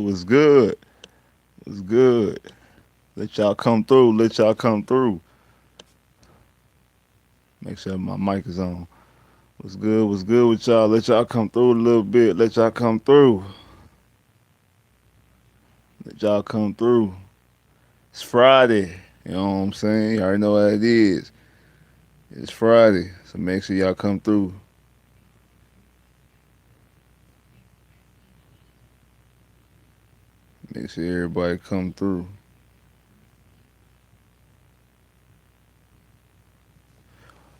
was good. Was good. Let y'all come through. Let y'all come through. Make sure my mic is on. What's good? What's good with y'all? Let y'all come through a little bit. Let y'all come through. Let y'all come through. It's Friday. You know what I'm saying? You already know what it is. It's Friday. So make sure y'all come through. Make sure everybody come through.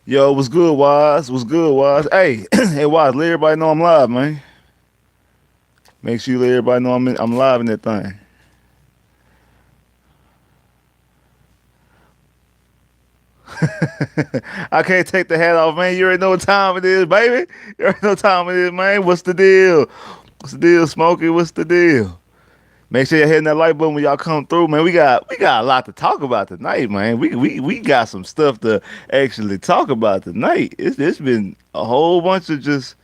Yo, what's good, Wise? What's good, Wise? Hey, hey, Wise, let everybody know I'm live, man. Make sure you let everybody know I'm live in that thing. I can't take the hat off, man. You already know what time it is, baby. You already know what time it is, man. What's the deal? What's the deal, Smokey? What's the deal? Make sure you're hitting that like button when y'all come through, man. We got a lot to talk about tonight, man. We got some stuff to actually talk about tonight. It's been a whole bunch of just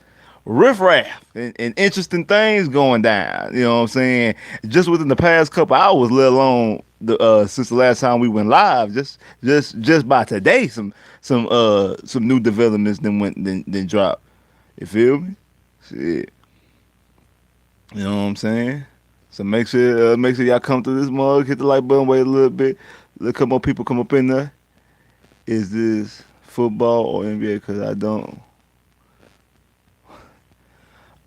riffraff and interesting things going down. You know what I'm saying? Just within the past couple hours, let alone the since the last time we went live. Just by today, some new developments then dropped. You feel me? Shit. You know what I'm saying? So make sure y'all come through this mug, hit the like button, wait a little bit, let a couple more people come up in there. Is this football or NBA? Because I don't.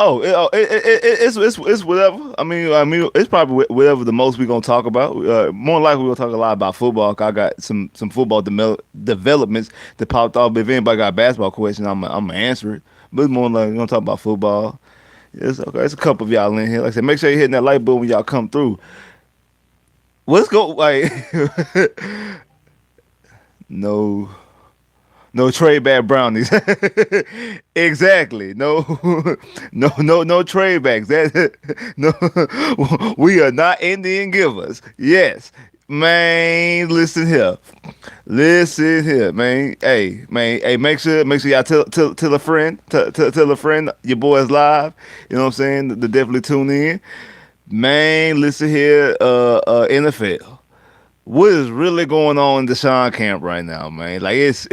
It's whatever. I mean, it's probably whatever the most we gonna talk about. More likely we gonna talk a lot about football. 'Cause I got some football developments that popped off. But if anybody got a basketball question, I'm gonna answer it. But it's more likely we gonna talk about football. It's okay. It's a couple of y'all in here. Like I said, make sure you're hitting that like button when y'all come through. Let's go. Like no. No trade back brownies. Exactly. No, no trade backs. That no, we are not Indian givers. Yes, man. Listen here, man. Hey, man. Hey, make sure y'all tell a friend, tell a friend your boy is live. You know what I'm saying? To definitely tune in, man. Listen here, NFL. What is really going on in Deshaun camp right now, man? Like it's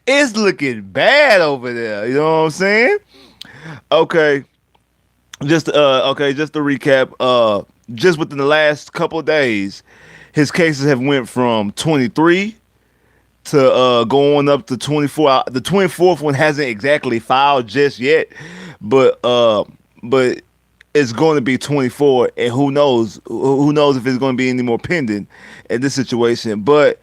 it's looking bad over there. You know what I'm saying? Okay, just to recap. Just within the last couple of days, his cases have went from 23 to going up to 24. The 24th one hasn't exactly filed just yet, but but it's going to be 24, and who knows if it's going to be any more pending in this situation. But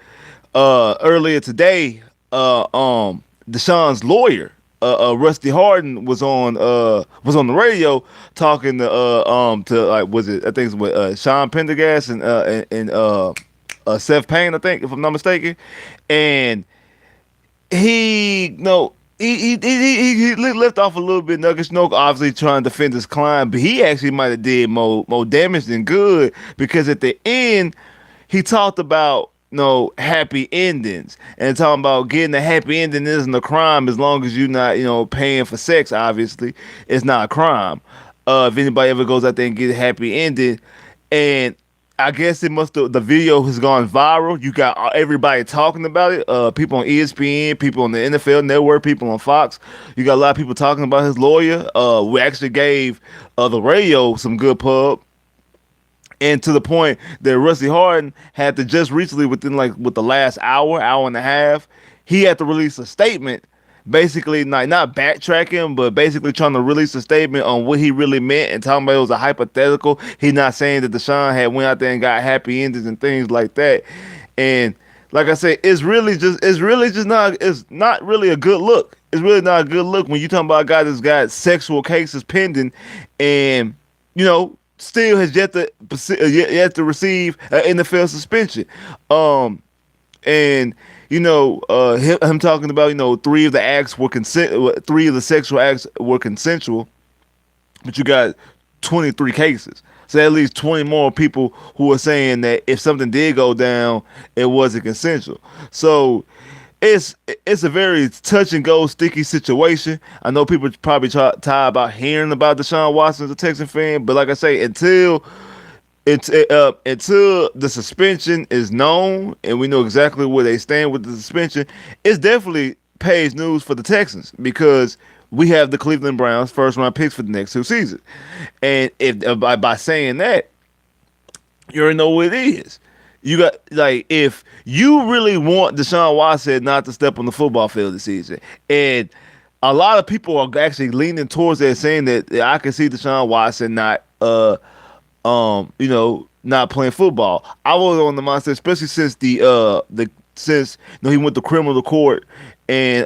earlier today, Deshaun's lawyer, Rusty Harden, was on the radio talking to like, was it, I think it's with Sean Pendergast and Seth Payne, I think, if I'm not mistaken. And he no he left off a little bit nugget snoke, obviously trying to defend his client, but he actually might have did more damage than good, because at the end he talked about happy endings, and talking about getting a happy ending isn't a crime as long as you're not paying for sex. Obviously it's not a crime if anybody ever goes out there and get a happy ending. And I guess the video has gone viral. You got everybody talking about it. People on ESPN, people on the NFL Network, people on Fox. You got a lot of people talking about his lawyer. We actually gave the radio some good pub, and to the point that Rusty Harden had to just recently, within like with the last hour and a half, he had to release a statement, basically not backtracking, but basically trying to release a statement on what he really meant and talking about it was a hypothetical. He not saying that Deshaun had went out there and got happy endings and things like that. And like I said, it's not really a good look. It's really not a good look when you talking about a guy that's got sexual cases pending, and still has yet to receive an NFL suspension. And him talking about three of the sexual acts were consensual, but you got 23 cases. So at least 20 more people who are saying that if something did go down, it wasn't consensual. So it's it's a very touch and go, sticky situation. I know people probably tired about hearing about Deshaun Watson as a Texan fan, but like I say, until the suspension is known and we know exactly where they stand with the suspension, it's definitely page news for the Texans because we have the Cleveland Browns first round picks for the next 2 seasons, and if by saying that, you already know what it is. You got like if you really want Deshaun Watson not to step on the football field this season, and a lot of people are actually leaning towards that, saying that I can see Deshaun Watson not not playing football. I was on the mindset, especially since the since he went to criminal court and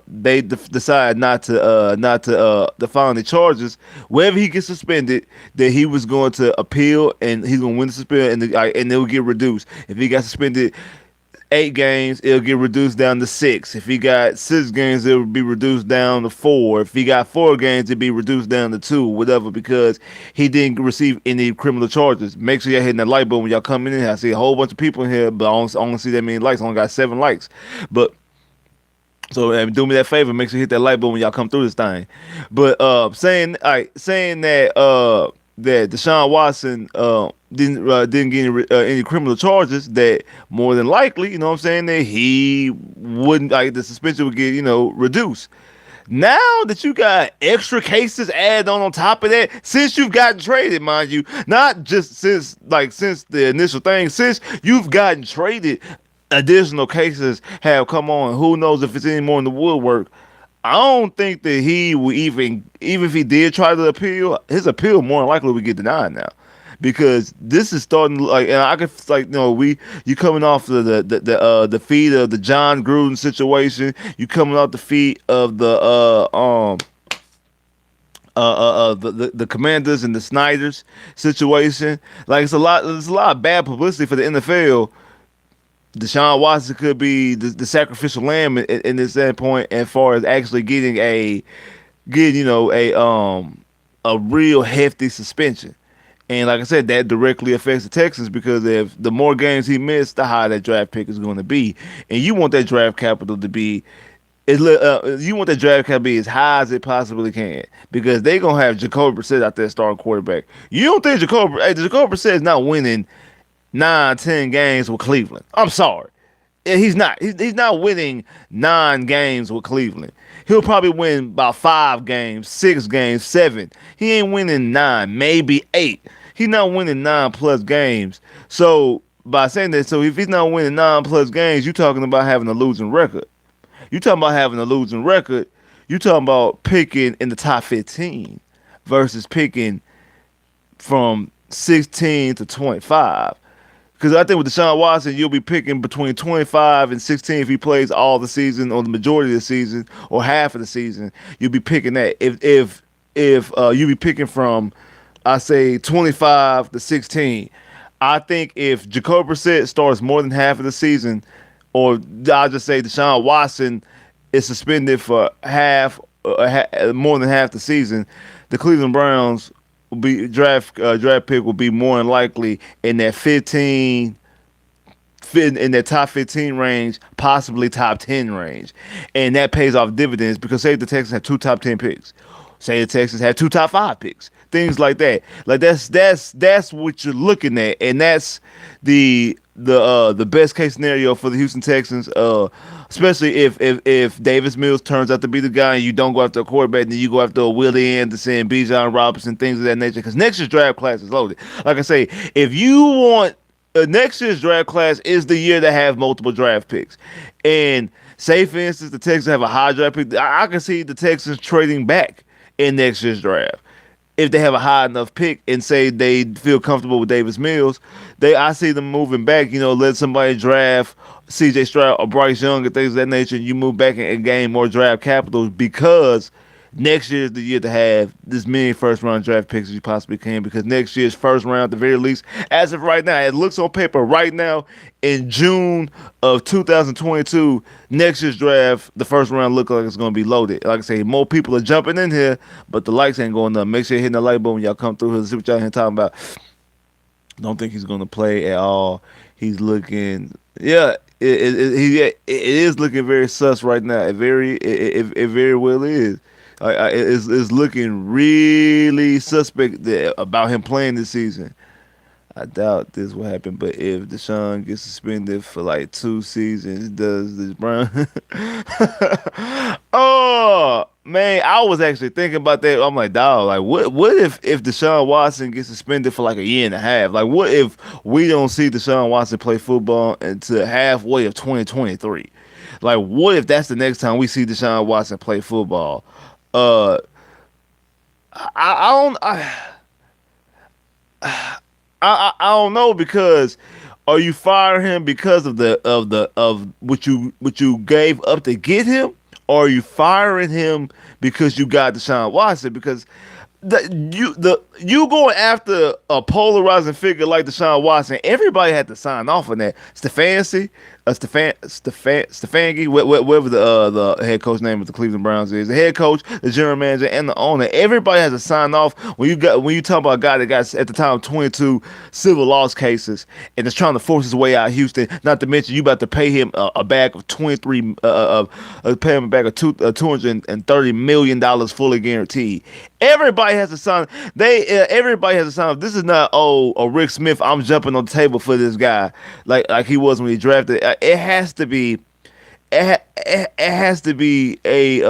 they decided not to define the charges. Wherever he gets suspended, that he was going to appeal and he's going to win the suspension and it will get reduced. If he got suspended 8 games, it'll get reduced down to 6. If he got 6 games, it'll be reduced down to 4. If he got 4 games, it'll be reduced down to 2, whatever, because he didn't receive any criminal charges. Make sure y'all hitting that like button when y'all coming in here. I see a whole bunch of people in here, but I don't see that many likes. I only got 7 likes. But so do me that favor, make sure you hit that like button when y'all come through this thing. But saying that Deshaun Watson didn't get any criminal charges, that more than likely, you know what I'm saying, that he wouldn't, like, the suspension would get, reduced. Now that you got extra cases added on top of that, since you've gotten traded, mind you, not just since the initial thing, since you've gotten traded, additional cases have come on. Who knows if it's any more in the woodwork? I don't think that he will even if he did try to appeal, his appeal more than likely would get denied now, because this is starting like, and I could you coming off the feet of the John Gruden situation, you coming off the feet of the Commanders and the Snyders situation. Like, there's a lot of bad publicity for the NFL. Deshaun Watson could be the sacrificial lamb in this standpoint, as far as actually getting a real hefty suspension. And like I said, that directly affects the Texans, because if the more games he missed, the higher that draft pick is going to be, and you want that draft capital to be as high as it possibly can, because they gonna have Jacoby Brissett out there starting quarterback. You don't think Jacoby Brissett is not winning 9-10 games with Cleveland? I'm sorry. He's not. He's not winning 9 games with Cleveland. He'll probably win about 5 games, 6 games, 7. He ain't winning 9, maybe 8. He's not winning 9+ games. So by saying that, so if he's not winning 9+ games, you're talking about having a losing record. You talking about having a losing record. You talking about picking in the top 15 versus picking from 16 to 25. Because I think with Deshaun Watson, you'll be picking between 25 and 16 if he plays all the season, or the majority of the season, or half of the season. You'll be picking that. If you be picking from, I say, 25 to 16, I think if Jacoby Brissett starts more than half of the season, or I'll just say Deshaun Watson is suspended for more than half the season, the Cleveland Browns will be draft pick will be more than likely in that in that top 15 range, possibly top 10 range, and that pays off dividends, because say the Texans have 2 top 10 picks, say the Texans have 2 top 5 picks, things like that. Like, that's what you're looking at, and that's the best case scenario for the Houston Texans. Especially if Davis Mills turns out to be the guy, and you don't go after a quarterback, and then you go after a Willie Anderson, Bijan Robinson, things of that nature. Because next year's draft class is loaded. Like I say, if you want next year's draft class is the year to have multiple draft picks. And say, for instance, the Texans have a high draft pick, I can see the Texans trading back in next year's draft. If they have a high enough pick and say they feel comfortable with Davis Mills, I see them moving back, let somebody draft C.J. Stroud or Bryce Young and things of that nature, and you move back and gain more draft capital, because next year is the year to have as many first-round draft picks as you possibly can, because next year's first round, at the very least, as of right now, it looks on paper right now, in June of 2022, next year's draft, the first round look like it's going to be loaded. Like I say, more people are jumping in here, but the likes ain't going up. Make sure you're hitting the like button when y'all come through here to see what y'all here talking about. Don't think he's going to play at all. He's looking, yeah, it is looking very sus right now. It very well is. It's looking really suspect about him playing this season. I doubt this will happen, but if Deshaun gets suspended for like 2 seasons, does this Brown? Oh man, I was actually thinking about that. I'm like, dog, like what if Deshaun Watson gets suspended for like a year and a half? Like what if we don't see Deshaun Watson play football until halfway of 2023? Like what if that's the next time we see Deshaun Watson play football? Uh, I don't. I don't know because are you firing him because of what you gave up to get him, or are you firing him because you got Deshaun Watson? Because you going after a polarizing figure like Deshaun Watson, everybody had to sign off on that. Stefanski, whatever the head coach name of the Cleveland Browns is, the head coach, the general manager, and the owner. Everybody has to sign off when you talk about a guy that got at the time 22 civil loss cases and is trying to force his way out of Houston. Not to mention you about to pay him a bag of 23 pay him a bag of $230 million fully guaranteed. Everybody has to sign. Everybody has to sign. This is not a Rick Smith. I'm jumping on the table for this guy like he was when he drafted. It has to be. It has to be it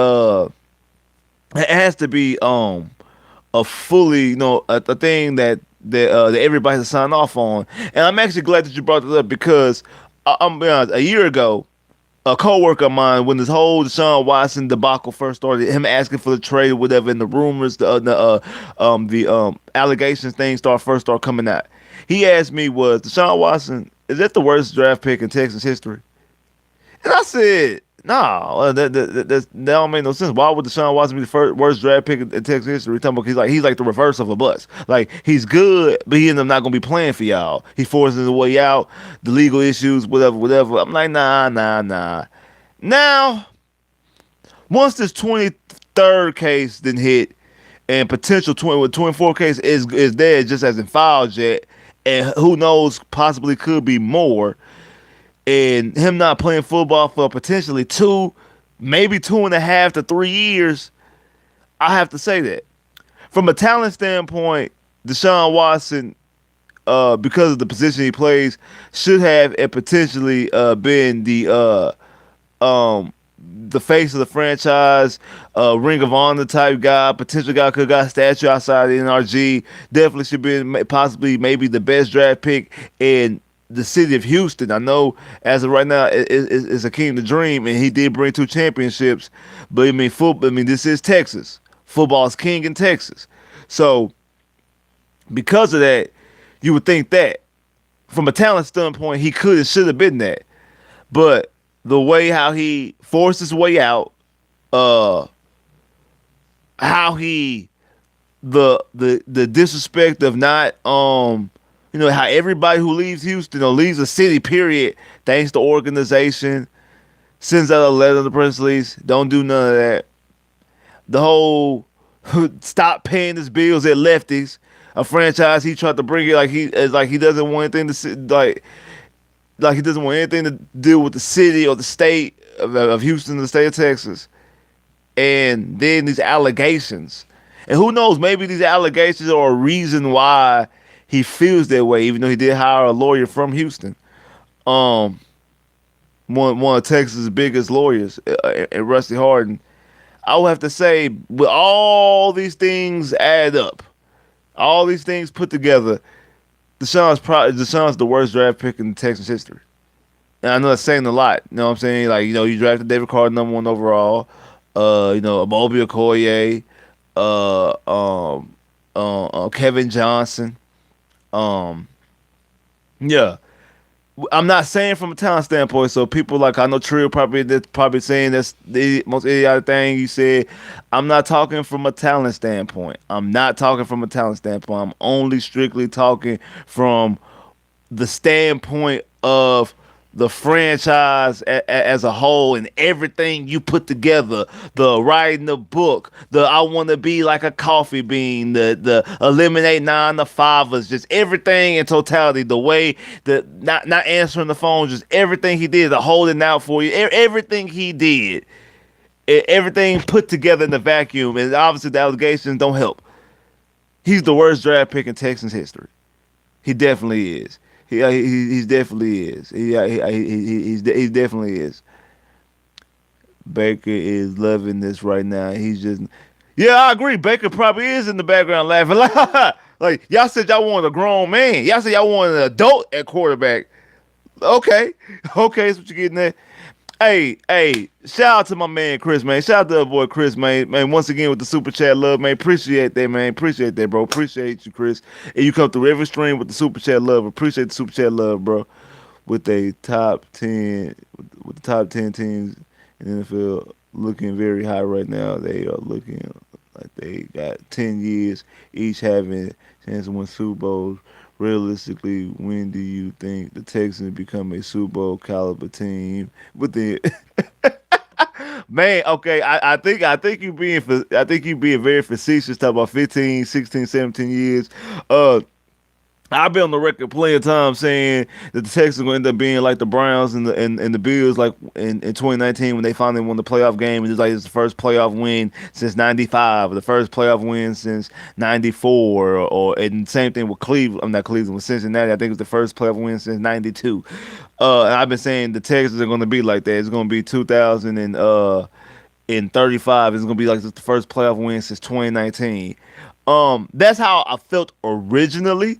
has to be a fully a thing that everybody has to sign off on. And I'm actually glad that you brought this up because I'm be honest, a year ago a coworker of mine when this whole Deshaun Watson debacle first started, him asking for the trade or whatever, and the rumors, the allegations things first start coming out. He asked me, "Was Deshaun Watson is that the worst draft pick in Texas history?" And I said, "Nah, that don't make no sense. Why would Deshaun Watson be the worst draft pick in Texas history?" Talking about he's like the reverse of a bust. Like he's good, but he ended up not gonna be playing for y'all. He forcing his way out, the legal issues, whatever. I'm like, nah. Now, once this 23rd case didn't hit and potential 24 case is there just hasn't filed yet, and who knows, possibly could be more and him not playing football for potentially maybe 2.5 to 3 years, I have to say that. From a talent standpoint, Deshaun Watson, because of the position he plays, should have and potentially been the face of the franchise, Ring of Honor type guy, potential guy could have got a statue outside the NRG. Definitely should be possibly maybe the best draft pick in the city of Houston. I know as of right now, it's a king to dream, and he did bring 2 championships. But I mean, football. I mean, this is Texas. Football's king in Texas. So because of that, you would think that from a talent standpoint, he could and should have been that. But the way how he forced his way out, how he the disrespect of not how everybody who leaves Houston or leaves a city, period, thanks to organization, sends out a letter to the press release, don't do none of that. The whole stop paying his bills at Lefties, a franchise he tried to bring it like he doesn't want anything to like he doesn't want anything to deal with the city or the state of Houston, the state of Texas. And then these allegations. And who knows, maybe these allegations are a reason why he feels that way, even though he did hire a lawyer from Houston. One of Texas' biggest lawyers, and Rusty Harden. I would have to say, with all these things add up, all these things put together, Deshaun's the worst draft pick in Texas history. And I know that's saying a lot. You know what I'm saying? Like, you drafted David Carter #1 overall. Mobile Okoye, Kevin Johnson. Yeah. I'm not saying from a talent standpoint, so people like I know Trill probably saying that's the most idiotic thing you said. I'm not talking from a talent standpoint. I'm only strictly talking from the standpoint of the franchise as a whole and everything you put together, the writing the book, the I want to be like a coffee bean, the eliminate 9 to 5ers, just everything in totality, the way the not answering the phone, just everything he did, the holding out for you, everything he did, everything put together in the vacuum, and obviously the allegations don't help. He's the worst draft pick in Texans history. He definitely is. He definitely is. He definitely is. Baker is loving this right now. He's just, yeah, I agree. Baker probably is in the background laughing like y'all said y'all wanted a grown man. Y'all said y'all wanted an adult at quarterback. Okay, okay, that's what you're getting at. Hey, shout out to my man Chris, man. Shout out to the boy Chris, man. Man, once again with the super chat love, man. Appreciate that, man. Appreciate that, bro. Appreciate you, Chris. And you come through every stream with the super chat love. Appreciate the super chat love, bro. With a top 10, with the top 10 teams in the NFL looking very high right now. They are looking like they got 10 years each having chance to win Super Bowls. Realistically, when do you think the Texans become a Super Bowl caliber team? With the man, okay, I think you being very facetious. Talk about 15, 16, 17 years. Uh, I've been on the record plenty of times saying that the Texans going to end up being like the Browns and the Bills, like in 2019 when they finally won the playoff game. It's like it's the first playoff win since '95, or the first playoff win since '94, and same thing with Cleveland. I'm not Cleveland with Cincinnati. I think it's the first playoff win since '92. And I've been saying the Texans are going to be like that. It's going to be 2000 and in 35. It's going to be like the first playoff win since 2019. That's how I felt originally.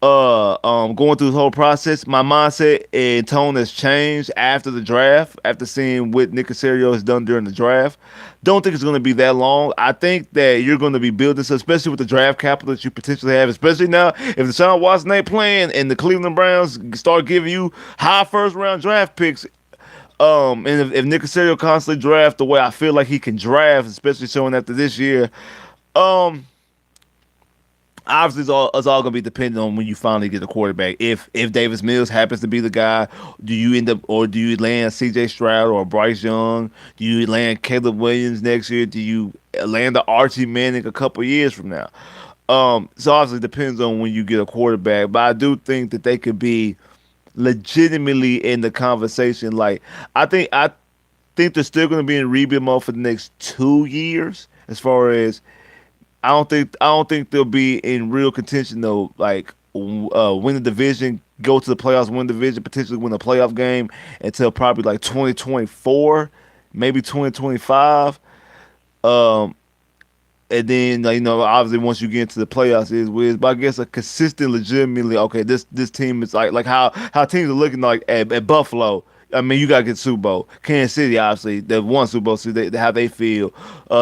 Going through the whole process, my mindset and tone has changed after the draft. After seeing what Nick Caserio has done during the draft, don't think it's going to be that long. I think that you're going to be building, so especially with the draft capital that you potentially have, especially now if Deshaun Watson ain't playing and the Cleveland Browns start giving you high first round draft picks. And if Nick Caserio constantly draft the way I feel like he can draft, especially showing after this year, um obviously it's all gonna be dependent on when you finally get a quarterback. If Davis Mills happens to be the guy, do you end up or do you land C.J. Stroud or Bryce Young? Do you land Caleb Williams next year? Do you land the Archie Manning a couple years from now? So obviously it depends on when you get a quarterback, but I do think that they could be legitimately in the conversation. Like I think they're still going to be in rebuild mode for the next 2 years. As far as I don't think they'll be in real contention though. Like win the division, go to the playoffs, win the division, potentially win a playoff game until probably like 2024, maybe 2025. Um, and then like, obviously once you get into the playoffs is weird. But I guess a consistent, legitimately okay. This team is like how teams are looking like at Buffalo. I mean, you gotta get Super Bowl. Kansas City, obviously, they won Super Bowl, so how they feel.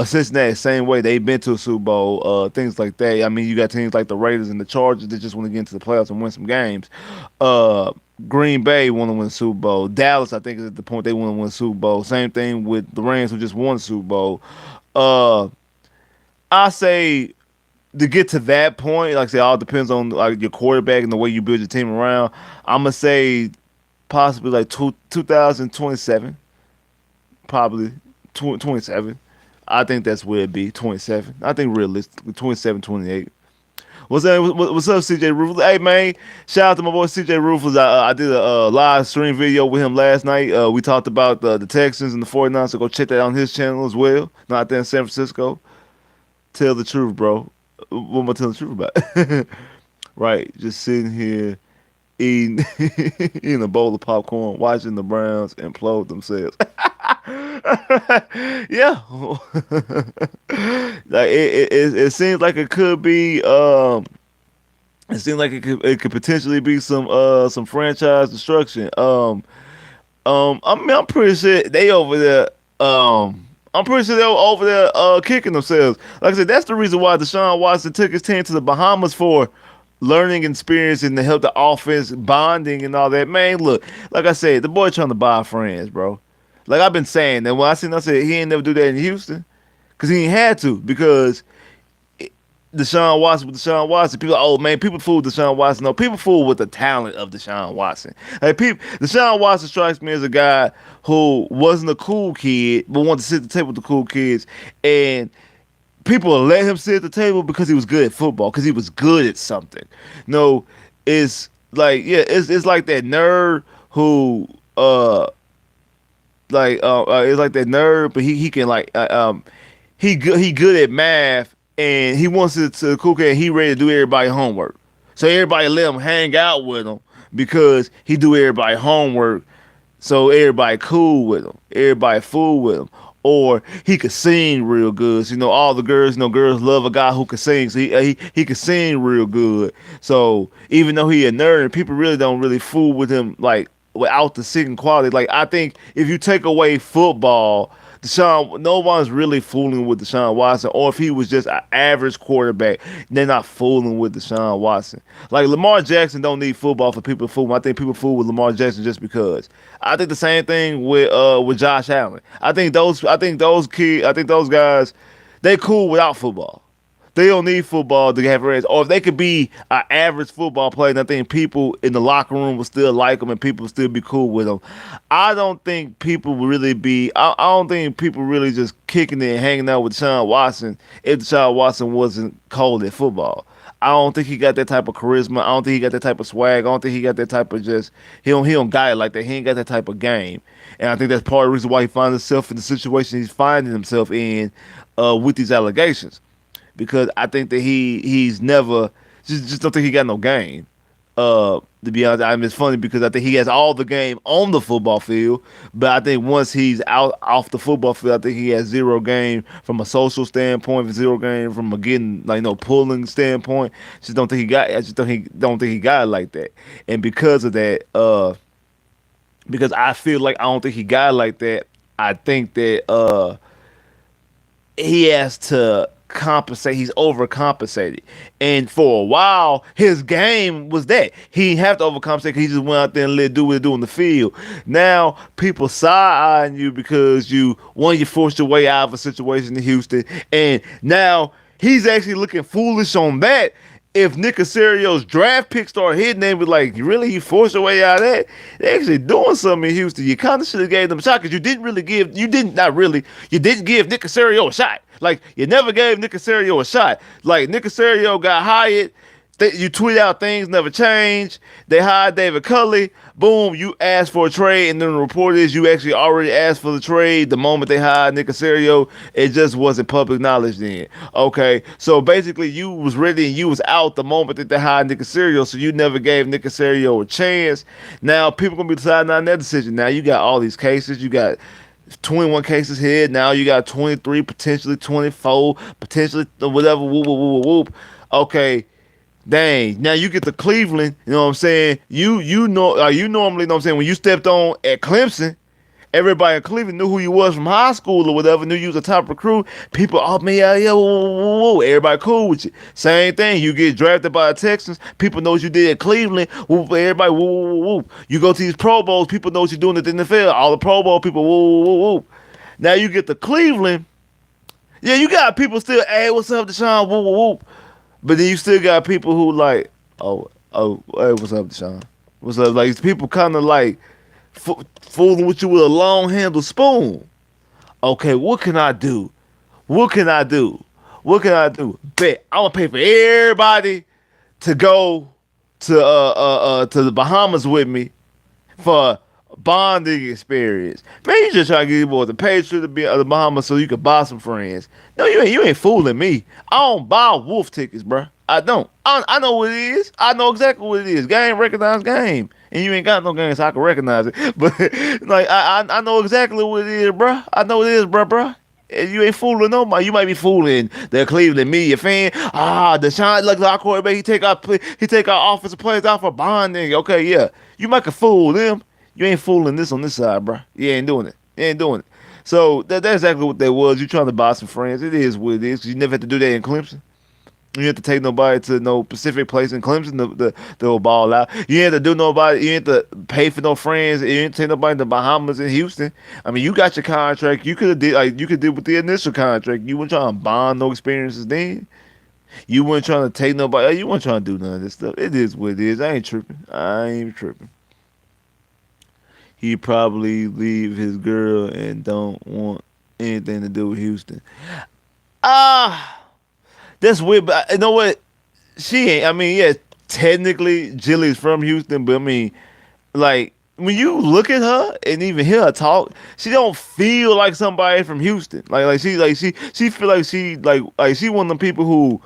Cincinnati, same way, they've been to a Super Bowl. Things like that. I mean, you got teams like the Raiders and the Chargers that just want to get into the playoffs and win some games. Uh, Green Bay want to win Super Bowl. Dallas, I think, is at the point they want to win Super Bowl. Same thing with the Rams, who just won Super Bowl. Uh, I say to get to that point, like I said, all depends on like your quarterback and the way you build your team around. I'm gonna say possibly like 2027, probably 27. I think that's where it'd be 27. I think realistically 27, 28. What's up, CJ Rufus? Hey man, shout out to my boy CJ Rufus. I did a live stream video with him last night. We talked about the Texans and the 49ers, so go check that out on his channel as well. Not there in San Francisco. Tell the truth, bro. What am I telling the truth about? Right, just sitting here eating eating a bowl of popcorn, watching the Browns implode themselves. Yeah, like it seems like it could be. It seems like it could potentially be some franchise destruction. I mean, I'm pretty sure they over there. I'm pretty sure they're over there kicking themselves. Like I said, that's the reason why Deshaun Watson took his team to the Bahamas for learning experience and to help the offense bonding and all that. Man, look, like I said, the boy trying to buy friends, bro. Like I've been saying that when I said he ain't never do that in Houston because he ain't had to because Deshaun Watson with Deshaun Watson. People, oh man, people fool Deshaun Watson. No, people fool with the talent of Deshaun Watson. Like people, Deshaun Watson strikes me as a guy who wasn't a cool kid, but wanted to sit at the table with the cool kids, and people let him sit at the table because he was good at football, because he was good at something. No, it's like yeah, it's like that nerd who it's like that nerd, but he can like he good at math, and he wants to cool kid. He ready to do everybody homework, so everybody let him hang out with him because he do everybody homework. So everybody cool with him, everybody fool with him. Or he could sing real good. So, all the girls, girls love a guy who can sing. So he could sing real good. So even though he a nerd, people really don't really fool with him like without the singing quality. Like I think if you take away football, no one's really fooling with Deshaun Watson. Or if he was just an average quarterback, they're not fooling with Deshaun Watson. Like Lamar Jackson don't need football for people to fool him. I think people fool with Lamar Jackson just because. I think the same thing with Josh Allen. I think those guys, they cool without football. They don't need football to have rest. Or if they could be an average football player, and I think people in the locker room will still like them and people will still be cool with them. I don't think people will really be. I don't think people really just kicking it and hanging out with Deshaun Watson if Deshaun Watson wasn't cold at football. I don't think he got that type of charisma. I don't think he got that type of swag. I don't think he got that type of just he don't got it like that. He ain't got that type of game. And I think that's part of the reason why he finds himself in the situation he's finding himself in with these allegations. Because I think that he's never just don't think he got no game. To be honest, I mean, it's funny because I think he has all the game on the football field, but I think once he's out off the football field, I think he has zero game from a social standpoint, zero game from a getting pulling standpoint. Just don't think he got. I just don't think he got it like that, and because of that, because I feel like I don't think he got it like that. I think that he has to compensate. He's overcompensated, and for a while his game was that he didn't have to overcompensate because he just went out there and let do what he do in the field. Now people side-eyeing you because you forced your way out of a situation in Houston, and now he's actually looking foolish on that. If Nick Caserio's draft pick start hitting, they be like, really, you forced your way out of that? They're actually doing something in Houston. You kind of should have gave them a shot because you didn't give Nick Caserio a shot. Like, you never gave Nick Caserio a shot. Like, Nick Caserio got hired. You tweet out things never change. They hired David Culley. Boom, you asked for a trade, and then the report is you actually already asked for the trade the moment they hired Nick Caserio. It just wasn't public knowledge then. Okay, so basically you was ready and you was out the moment that they hired Nick Caserio, so you never gave Nick Caserio a chance. Now people gonna be deciding on that decision. Now you got all these cases. You got 21 cases here. Now you got 23, potentially 24, potentially whatever. Whoop, whoop, whoop, whoop. Okay. Dang, now you get to Cleveland, you know what I'm saying? You normally, you know what I'm saying, when you stepped on at Clemson, everybody in Cleveland knew who you was from high school or whatever, knew you was a top recruit. People, oh man, yeah, whoa, everybody cool with you. Same thing, you get drafted by the Texans, people know what you did at Cleveland, everybody, whoa. You go to these Pro Bowls, people know what you're doing at the NFL, all the Pro Bowl people, whoa. Now you get to Cleveland, yeah, you got people still, hey, what's up, Deshaun, whoa. But then you still got people who like, hey, what's up, Deshaun? What's up? Like, people kind of like fooling with you with a long handled spoon. Okay, what can I do? Bet I'm gonna pay for everybody to go to the Bahamas with me for bonding experience. Man, you just trying to get your boy the pay trip to be the Bahamas so you can buy some friends. No, you ain't fooling me. I don't buy wolf tickets, bro. I don't. I know what it is. I know exactly what it is. Game recognized game. And you ain't got no game, so I can recognize it. But like I know exactly what it is, bro. I know what it is, bro. And you ain't fooling nobody. You might be fooling the Cleveland media fan. Deshaun, like our quarterback, he take our offensive players out for bonding. Okay, yeah. You might can fool them. You ain't fooling this on this side, bro. You ain't doing it. So that's exactly what that was. You trying to buy some friends. It is what it is. You never have to do that in Clemson. You have to take nobody to no specific place in Clemson to ball out. You ain't have to do nobody. You ain't have to pay for no friends. You ain't take nobody to the Bahamas and Houston. I mean, you got your contract. You could have did with the initial contract. You weren't trying to bond no experiences then. You weren't trying to take nobody. You weren't trying to do none of this stuff. It is what it is. I ain't tripping. I ain't tripping. He probably leave his girl and don't want anything to do with Houston. Ah, that's weird. But you know what? She ain't. I mean, yeah, technically Jilly's from Houston, but I mean, like when you look at her and even hear her talk, she don't feel like somebody from Houston. She feel like she she one of the people who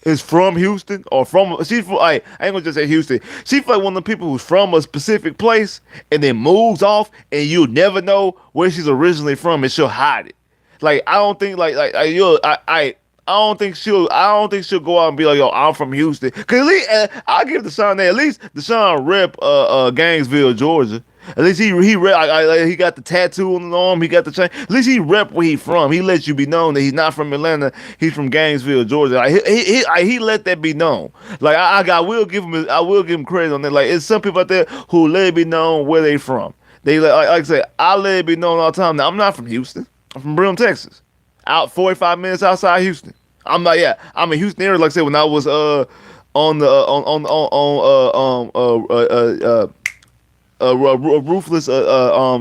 is from Houston or from she's from, I ain't gonna just say Houston. She feel like one of the people who's from a specific place and then moves off and you'll never know where she's originally from and she'll hide it. Like I don't think you I don't think she'll go out and be like, yo, I'm from Houston. Cause at least I'll give Deshaun that. At least Deshaun rep Gainesville, Georgia. At least he rep, he got the tattoo on the arm, he got the chain. At least he rep where he from. He lets you be known that he's not from Atlanta. He's from Gainesville, Georgia. Like, he let that be known. Like I will give him credit on that. Like it's some people out there who let it be known where they from. They like I said, I let it be known all the time. Now I'm not from Houston. I'm from Brim, Texas. Out 45 minutes outside Houston. I'm not. Yeah, I'm in Houston area. Like I said, when I was on the ruthless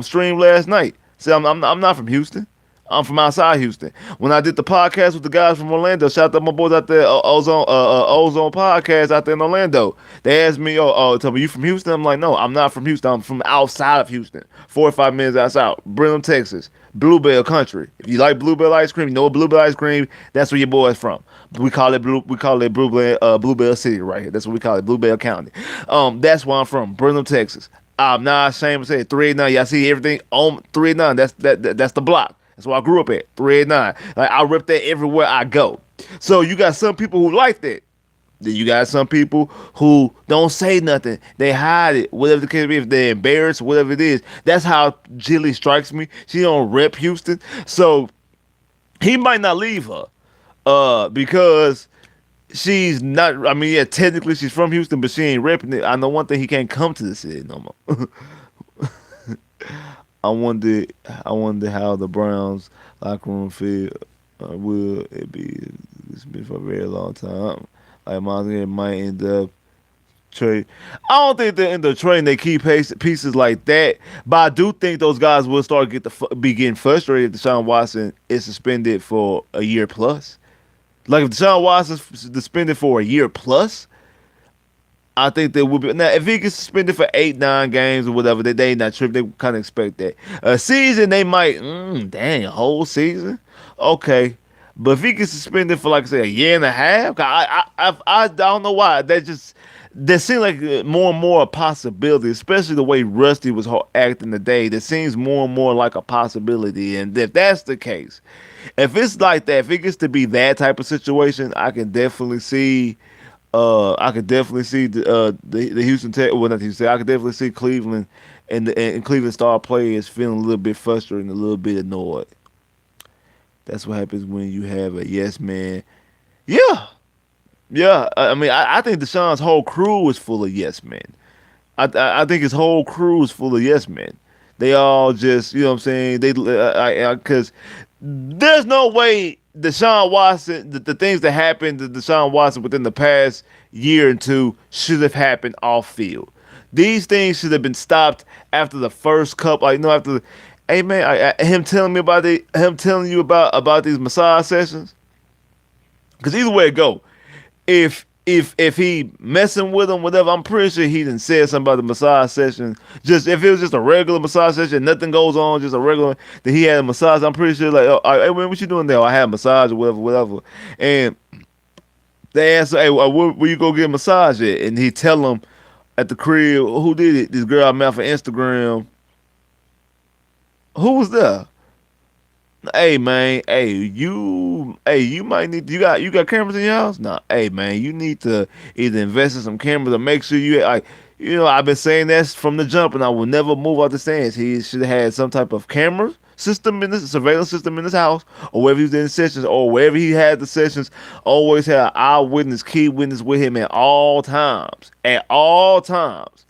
stream last night. See, I'm not from Houston. I'm from outside Houston. When I did the podcast with the guys from Orlando, shout out to my boys out there, Ozone Podcast out there in Orlando. They asked me, tell me you from Houston? I'm like, no, I'm not from Houston. I'm from outside of Houston, 45 minutes outside, Brenham, Texas, Bluebell Country. If you like Bluebell ice cream, you know what Bluebell ice cream. That's where your boy's from. We call it Bluebell City right here. That's what we call it, Bluebell County. That's where I'm from, Brenham, Texas. I'm not ashamed to say it. 389. Y'all see everything on 389. That's the block. That's where I grew up at. 389. Like I rep that everywhere I go. So you got some people who like that. Then you got some people who don't say nothing. They hide it. Whatever the case may be, if they're embarrassed, whatever it is. That's how Jilly strikes me. She don't rep Houston. So he might not leave her. Because she's not. I mean, yeah, technically she's from Houston, but she ain't repping it. I know one thing: he can't come to the city no more. I wonder. I wonder how the Browns locker room feel. Will it be? It's been for a very long time. Like Miles might end up trade. I don't think they end up trading. They keep pieces like that, but I do think those guys will start be getting frustrated if Deshaun Watson is suspended for a year plus. Like if Deshaun Watson's suspended for a year plus, I think they will be. Now, if he gets suspended for 8, 9 games or whatever, they not tripping. They kind of expect that. A season, they might, dang, a whole season? Okay. But if he gets suspended for, like I say, a year and a half, I don't know why. That seems like more and more a possibility, especially the way Rusty was acting today. That seems more and more like a possibility. And if that's the case, if it's like that, if it gets to be that type of situation, I can definitely see. The Houston Tech. Well, not Houston. I could definitely see Cleveland and Cleveland star players feeling a little bit frustrated and a little bit annoyed. That's what happens when you have a yes man. Yeah, yeah. I mean, I think Deshaun's whole crew is full of yes men. I think his whole crew is full of yes men. They all just, you know what I'm saying? Because there's no way Deshaun Watson, the things that happened to Deshaun Watson within the past year and two should have happened off field. These things should have been stopped after the first couple. After, hey man, him telling me about him telling you about these massage sessions. Because either way it go, if he messing with him, whatever, I'm pretty sure he didn't say something about the massage session. Just if it was just a regular massage session, nothing goes on, just a regular, that he had a massage. I'm pretty sure like, hey man, what you doing there? I had a massage or whatever. And they ask, hey, where you go get a massage at? And he tell them at the crib, who did it? This girl I met for Instagram. Who was there? Hey man, you might need, you got cameras in your house? Nah, hey man, you need to either invest in some cameras or make sure I've been saying that from the jump, and I will never move out the stands. He should have had some type of camera system in this surveillance system in his house, or wherever he was in sessions, or wherever he had the sessions. Always had an eyewitness, key witness with him at all times. At all times.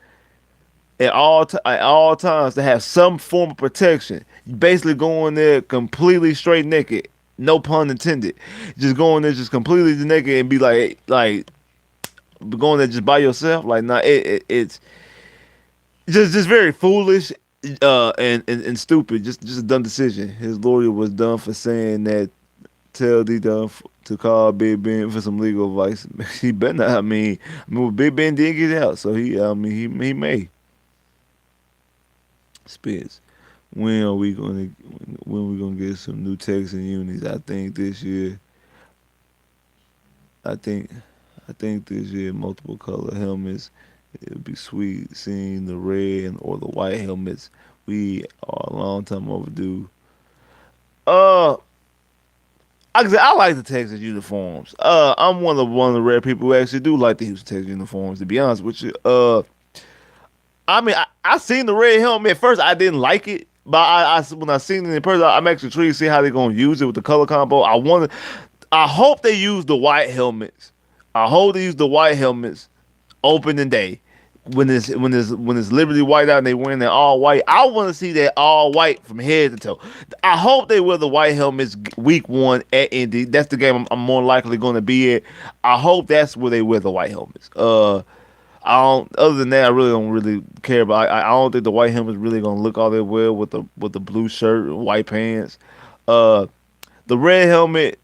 At all times to have some form of protection. You basically going there completely straight naked No pun intended. Just going there just completely naked and be like going there just by yourself. Like, nah, it's just very foolish, and stupid. Just a dumb decision. His lawyer was done for saying that. Tell D Dunn to call Big Ben for some legal advice. He better not. Big Ben did get out, so he may. Spitz. When are we gonna when we gonna get some new Texan unis? I think this year. I think I think this year multiple color helmets. It'd be sweet seeing the red or the white helmets. We are a long time overdue. Uh, I like the Texas uniforms. I'm one of the rare people who actually do like the Houston Texas uniforms. To be honest with you, I seen the red helmet at first. I didn't like it, but when I seen it in person, I'm actually intrigued to see how they're gonna use it with the color combo. I hope they use the white helmets. I hope they use the white helmets opening day when it's Liberty white out and they wearing that all white. I want to see that all white from head to toe. I hope they wear the white helmets week one at Indy. That's the game I'm more likely going to be at. I hope that's where they wear the white helmets. I don't. Other than that, I really don't really care about. I don't think the white helmet's really gonna look all that well with the blue shirt and white pants. Uh, the red helmet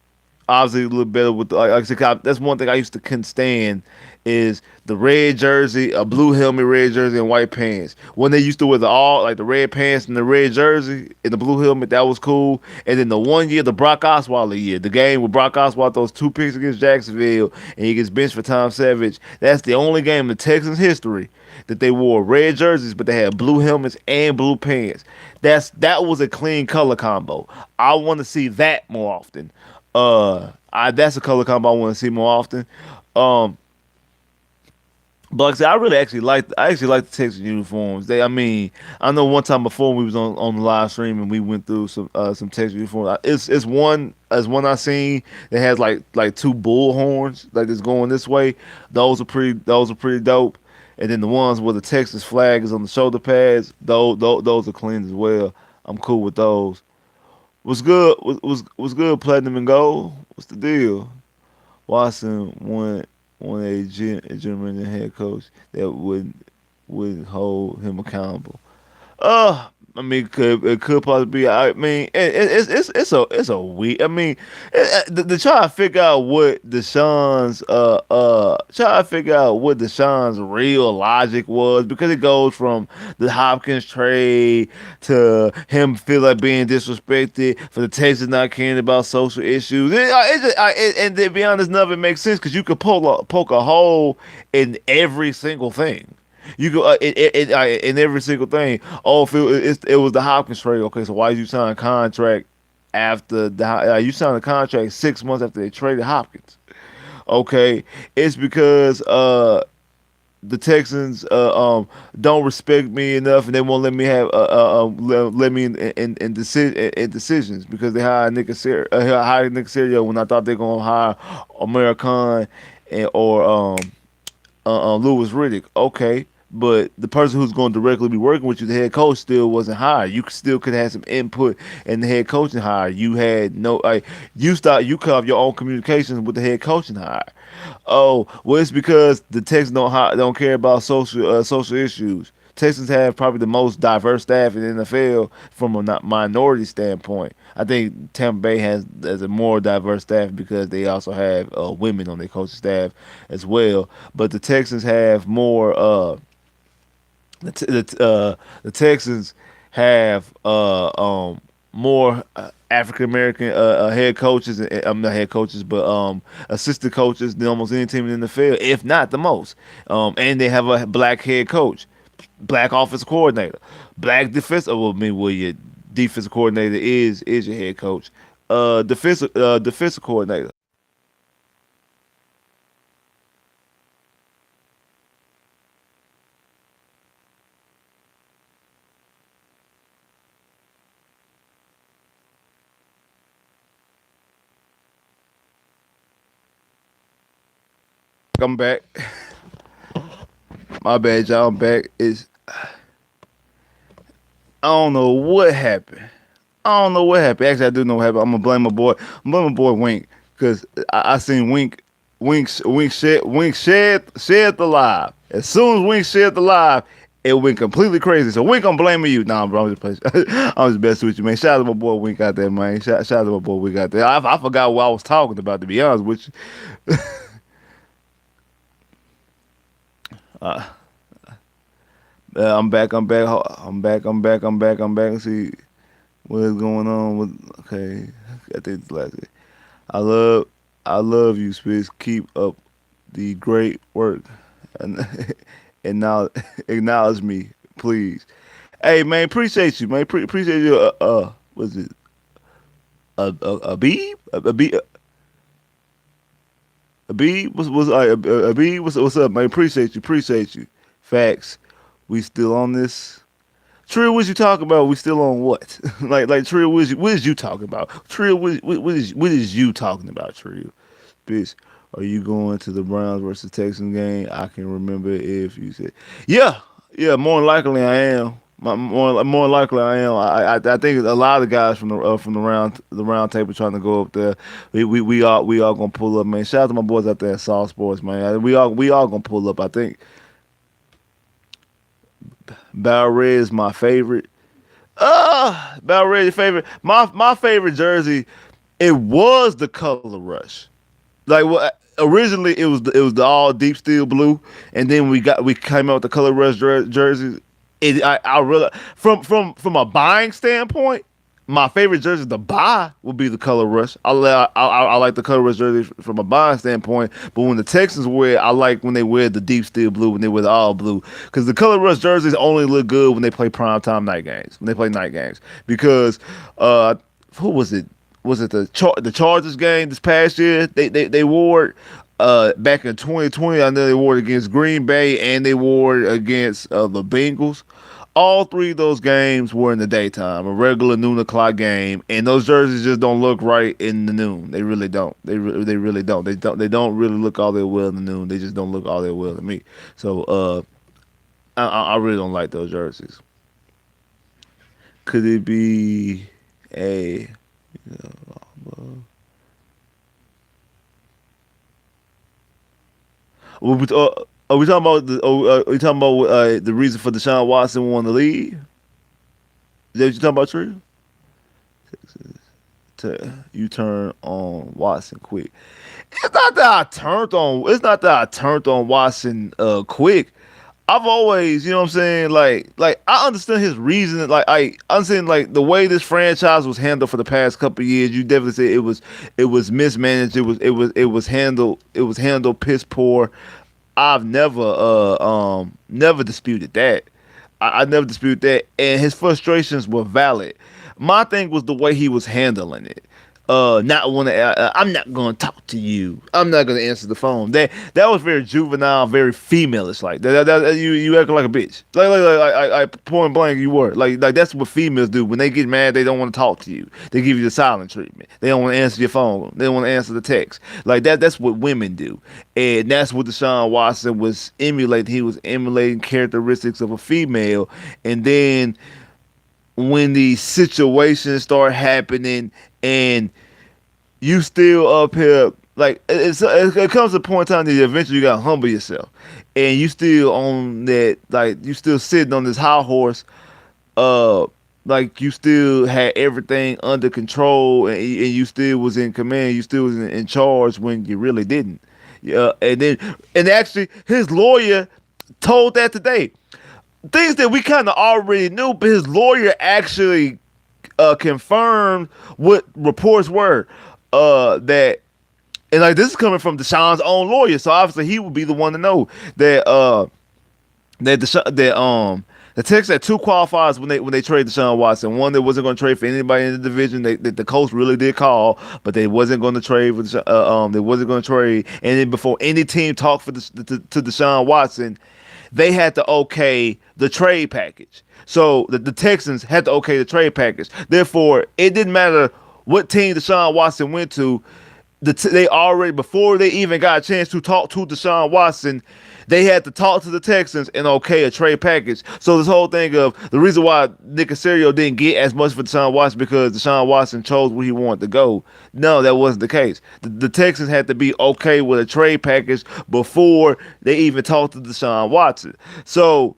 obviously a little better with like I said, that's one thing I used to couldn't stand is the red jersey, a blue helmet, red jersey, and white pants. When they used to wear the all like the red pants and the red jersey and the blue helmet, that was cool. And then the one year, the Brock Osweiler year, the game with Brock Osweiler those two picks against Jacksonville, and he gets benched for Tom Savage. That's the only game in Texans history that they wore red jerseys, but they had blue helmets and blue pants. That was a clean color combo. I want to see that more often. That's a color combo I want to see more often. Um, but like I said, I actually like the Texas uniforms. I know one time before we was on the live stream and we went through some Texas uniforms. It's one I seen that has like two bull horns like that's going this way. Those are pretty dope. And then the ones where the Texas flag is on the shoulder pads, those are clean as well. I'm cool with those. What's good? Was good? Platinum and gold. What's the deal? Watson won a German head coach that would hold him accountable. It could possibly be. I mean, it's a week. I mean, to try to figure out what Deshaun's real logic was because it goes from the Hopkins trade to him feel like being disrespected for the Texans not caring about social issues. And to be honest, none of it makes sense because you could poke a hole in every single thing. You go in every single thing. Oh, if it was the Hopkins trade. Okay, so why did you sign a contract after you signed a contract 6 months after they traded Hopkins? Okay, it's because the Texans don't respect me enough and they won't let me have let me in decisions because they hired Nick Casario when I thought they're gonna hire American or Lewis Riddick. Okay, but the person who's going to directly be working with you, the head coach, still wasn't hired. You still could have some input in the head coaching hire. You had no, you cut off your own communications with the head coaching hire. Oh, well, it's because the Texans don't care about social issues. Texans have probably the most diverse staff in the NFL from a minority standpoint. I think Tampa Bay has a more diverse staff because they also have women on their coaching staff as well. But the Texans have more. The Texans have more African American head coaches. I'm not head coaches, but assistant coaches than almost any team in the NFL, if not the most. And they have a black head coach, black offensive coordinator, black defensive. Well, I mean, well, your defensive coordinator is your head coach. Defensive coordinator. I'm back. My bad, y'all. I'm back. I don't know what happened. I don't know what happened. Actually, I do know what happened. I'm gonna blame my boy. I'm blaming my boy Wink because I seen Wink shed the live. As soon as Wink shed the live, it went completely crazy. So Wink, I'm blaming you. Nah, bro, I'm just playing. I'm just messing with you, man. Shout out to my boy Wink out there, man. Shout out to my boy Wink out there. I forgot what I was talking about, to be honest with you. Uh, I'm back. I'm back. Let's see what is going on with. Okay, I think it's last. I love, I love you, Spitz. Keep up the great work, and and now acknowledge me, please. Hey, man, appreciate you, man. Appreciate you. Was it a B? A B? A B? What's a B? What's up, man? Appreciate you. Facts. We still on this. Trill, what you talking about? We still on what? like Trill, what is you talking about? Trill, what is you talking about, Trill? Bitch, are you going to the Browns versus Texans game? I can remember if you said, yeah, yeah. More than likely, I am. More likely, I am. I think a lot of guys from the round table trying to go up there. We all gonna pull up, man. Shout out to my boys out there at Saw Sports, man. We all gonna pull up. I think Bow Red is my favorite. Bow Red your favorite. My favorite jersey. It was the Color Rush. Like what originally it was the all deep steel blue, and then we came out with the Color Rush jerseys. I really from a buying standpoint, my favorite jersey to buy would be the Color Rush. I like the Color Rush jersey from a buying standpoint, but when the Texans wear, I like when they wear the deep steel blue, when they wear the all blue, because the Color Rush jerseys only look good when they play primetime night games, when they play night games, because who was it? Was it the Chargers game this past year? They wore it back in 2020. I know they wore it against Green Bay and they wore it against the Bengals. All three of those games were in the daytime, a regular noon o'clock game, and those jerseys just don't look right in the noon. They really don't. They really don't. They don't really look all that well in the noon. They just don't look all that well to me. So I really don't like those jerseys. Could it be a are we talking about are we talking about the reason for Deshaun Watson wanting to leave? Is that what you talking about, Trey? You turn on Watson quick. It's not that I turned on. It's not that I turned on Watson quick. I've always, you know what I'm saying, like I understand his reason. Like I understand like the way this franchise was handled for the past couple of years. You definitely say it was mismanaged. It was handled piss poor. I've never disputed that. I never disputed that, and his frustrations were valid. My thing was the way he was handling it. Not want to. I'm not going to talk to you. I'm not going to answer the phone. That was very juvenile, very femaleish. Like you acting like a bitch. Like point blank, you were like that's what females do when they get mad. They don't want to talk to you. They give you the silent treatment. They don't want to answer your phone. They don't want to answer the text. Like that. That's what women do, and that's what Deshaun Watson was emulating. He was emulating characteristics of a female, and then when these situations start happening and you still up here like it comes to a point in time that eventually you gotta humble yourself and you still on that like you still sitting on this high horse uh like you still had everything under control and you still was in command, you still was in charge when you really didn't. Yeah, and actually his lawyer told that today, things that we kind of already knew, but his lawyer actually confirmed what reports were. That and like this is coming from Deshaun's own lawyer, so obviously he would be the one to know that the Texans had two qualifiers when they traded Deshaun Watson. One, they wasn't going to trade for anybody in the division. The Colts really did call, but they wasn't going to trade for they wasn't going to trade. And then before any team talked to Deshaun Watson, they had to okay the trade package. So the Texans had to okay the trade package. Therefore, it didn't matter what team Deshaun Watson went to. they already, before they even got a chance to talk to Deshaun Watson, they had to talk to the Texans and okay a trade package. So this whole thing of the reason why Nick Casario didn't get as much for Deshaun Watson because Deshaun Watson chose where he wanted to go. No, that wasn't the case. The Texans had to be okay with a trade package before they even talked to Deshaun Watson. So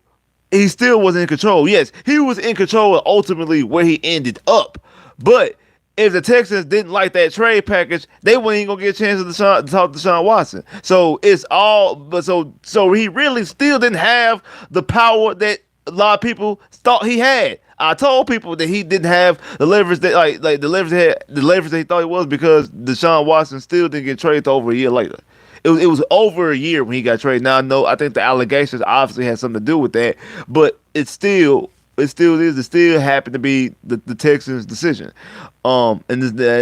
he still wasn't in control. Yes, he was in control of ultimately where he ended up. But if the Texans didn't like that trade package, they weren't even gonna get a chance to talk to Deshaun Watson. So it's all, but so he really still didn't have the power that a lot of people thought he had. I told people that he didn't have the leverage that like the leverage that he thought he was because Deshaun Watson still didn't get traded over a year later. It was over a year when he got traded. Now I know I think the allegations obviously had something to do with that, but it still happened to be the Texans' decision. And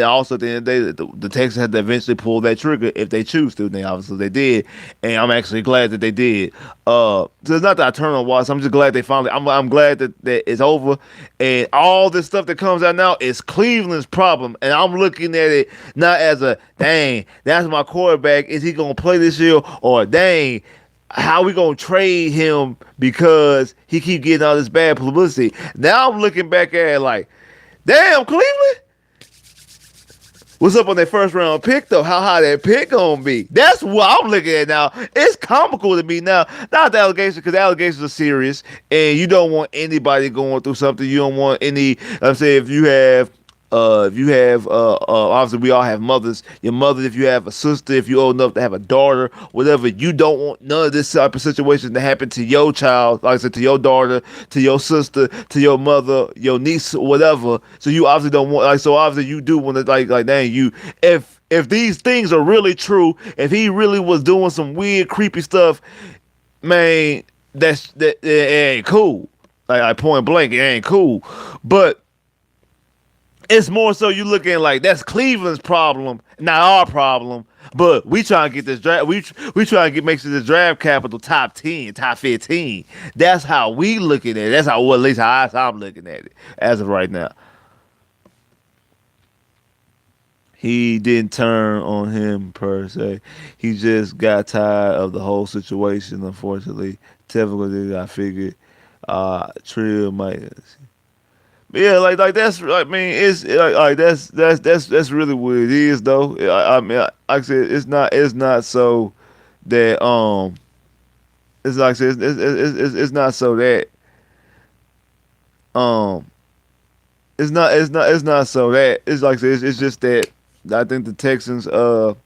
also at the end of the day, the Texans had to eventually pull that trigger if they choose to. And they obviously they did, and I'm actually glad that they did. So it's not that I turn on Watson. I'm just glad they finally. I'm glad that it's over, and all this stuff that comes out now is Cleveland's problem, and I'm looking at it not as a dang, that's my quarterback. Is he gonna play this year, or dang, how we gonna trade him because he keep getting all this bad publicity? Now I'm looking back at it like, damn, Cleveland. What's up on that first round pick though? How high that pick gonna be? That's what I'm looking at now. It's comical to me now. Not the allegations, because the allegations are serious, and you don't want anybody going through something. You don't want any. I'm saying if you have, obviously we all have mothers. Your mother, if you have a sister, if you're old enough to have a daughter, whatever, you don't want none of this type of situation to happen to your child. Like I said, to your daughter, to your sister, to your mother, your niece, whatever. So you obviously don't want, so obviously you do want to, dang, if these things are really true, if he really was doing some weird, creepy stuff, man, that it ain't cool. Like point blank, it ain't cool. But it's more so you looking like that's Cleveland's problem, not our problem. But we trying to get this draft. We trying to make sure this draft capital top 10, top 15. That's how we looking at it. That's how, well, at least how I'm looking at it as of right now. He didn't turn on him per se. He just got tired of the whole situation. Unfortunately, typically I figured Trill might. Yeah, like that's. I mean, it's like that's really what it is, though. I mean, like I said, it's not so that it's like I said, it's not so that um it's not so that it's like I said, it's just that I think the Texans are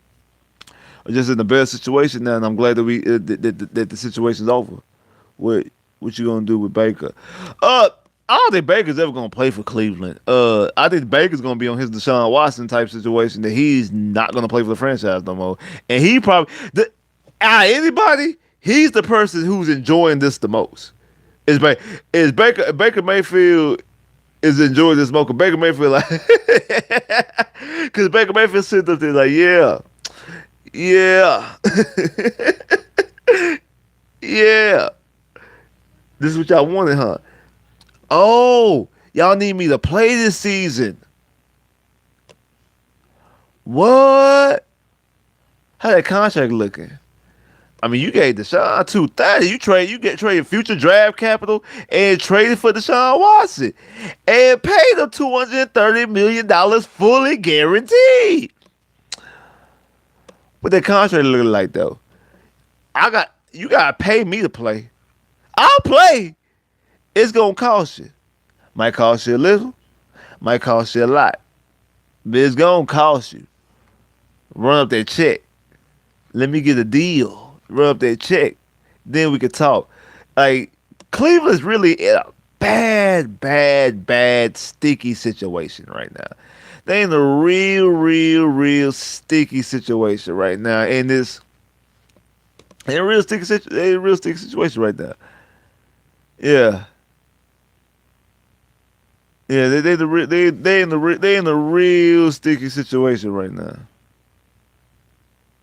just in a better situation now, and I'm glad that that the situation's over. What you gonna do with Baker? I don't think Baker's ever gonna play for Cleveland. I think Baker's gonna be on his Deshaun Watson type situation that he's not gonna play for the franchise no more. And he probably out of anybody, he's the person who's enjoying this the most. Is Baker Mayfield is enjoying this most? 'Cause Baker Mayfield like, because Baker Mayfield sitting up there like, yeah, yeah, yeah. This is what y'all wanted, huh? Oh, y'all need me to play this season. What? How that contract looking? I mean, you gave Deshaun 230. You get traded future draft capital and traded for Deshaun Watson and paid him $230 million fully guaranteed. What that contract looking like though? You gotta pay me to play. I'll play. It's gonna cost you. Might cost you a little, might cost you a lot. But it's gonna cost you. Run up that check. Let me get a deal. Run up that check. Then we can talk. Like, Cleveland's really in a bad, sticky situation right now. They in a real sticky situation right now. And this in a real sticky situation right now. Yeah. Yeah, they in the real sticky situation right now.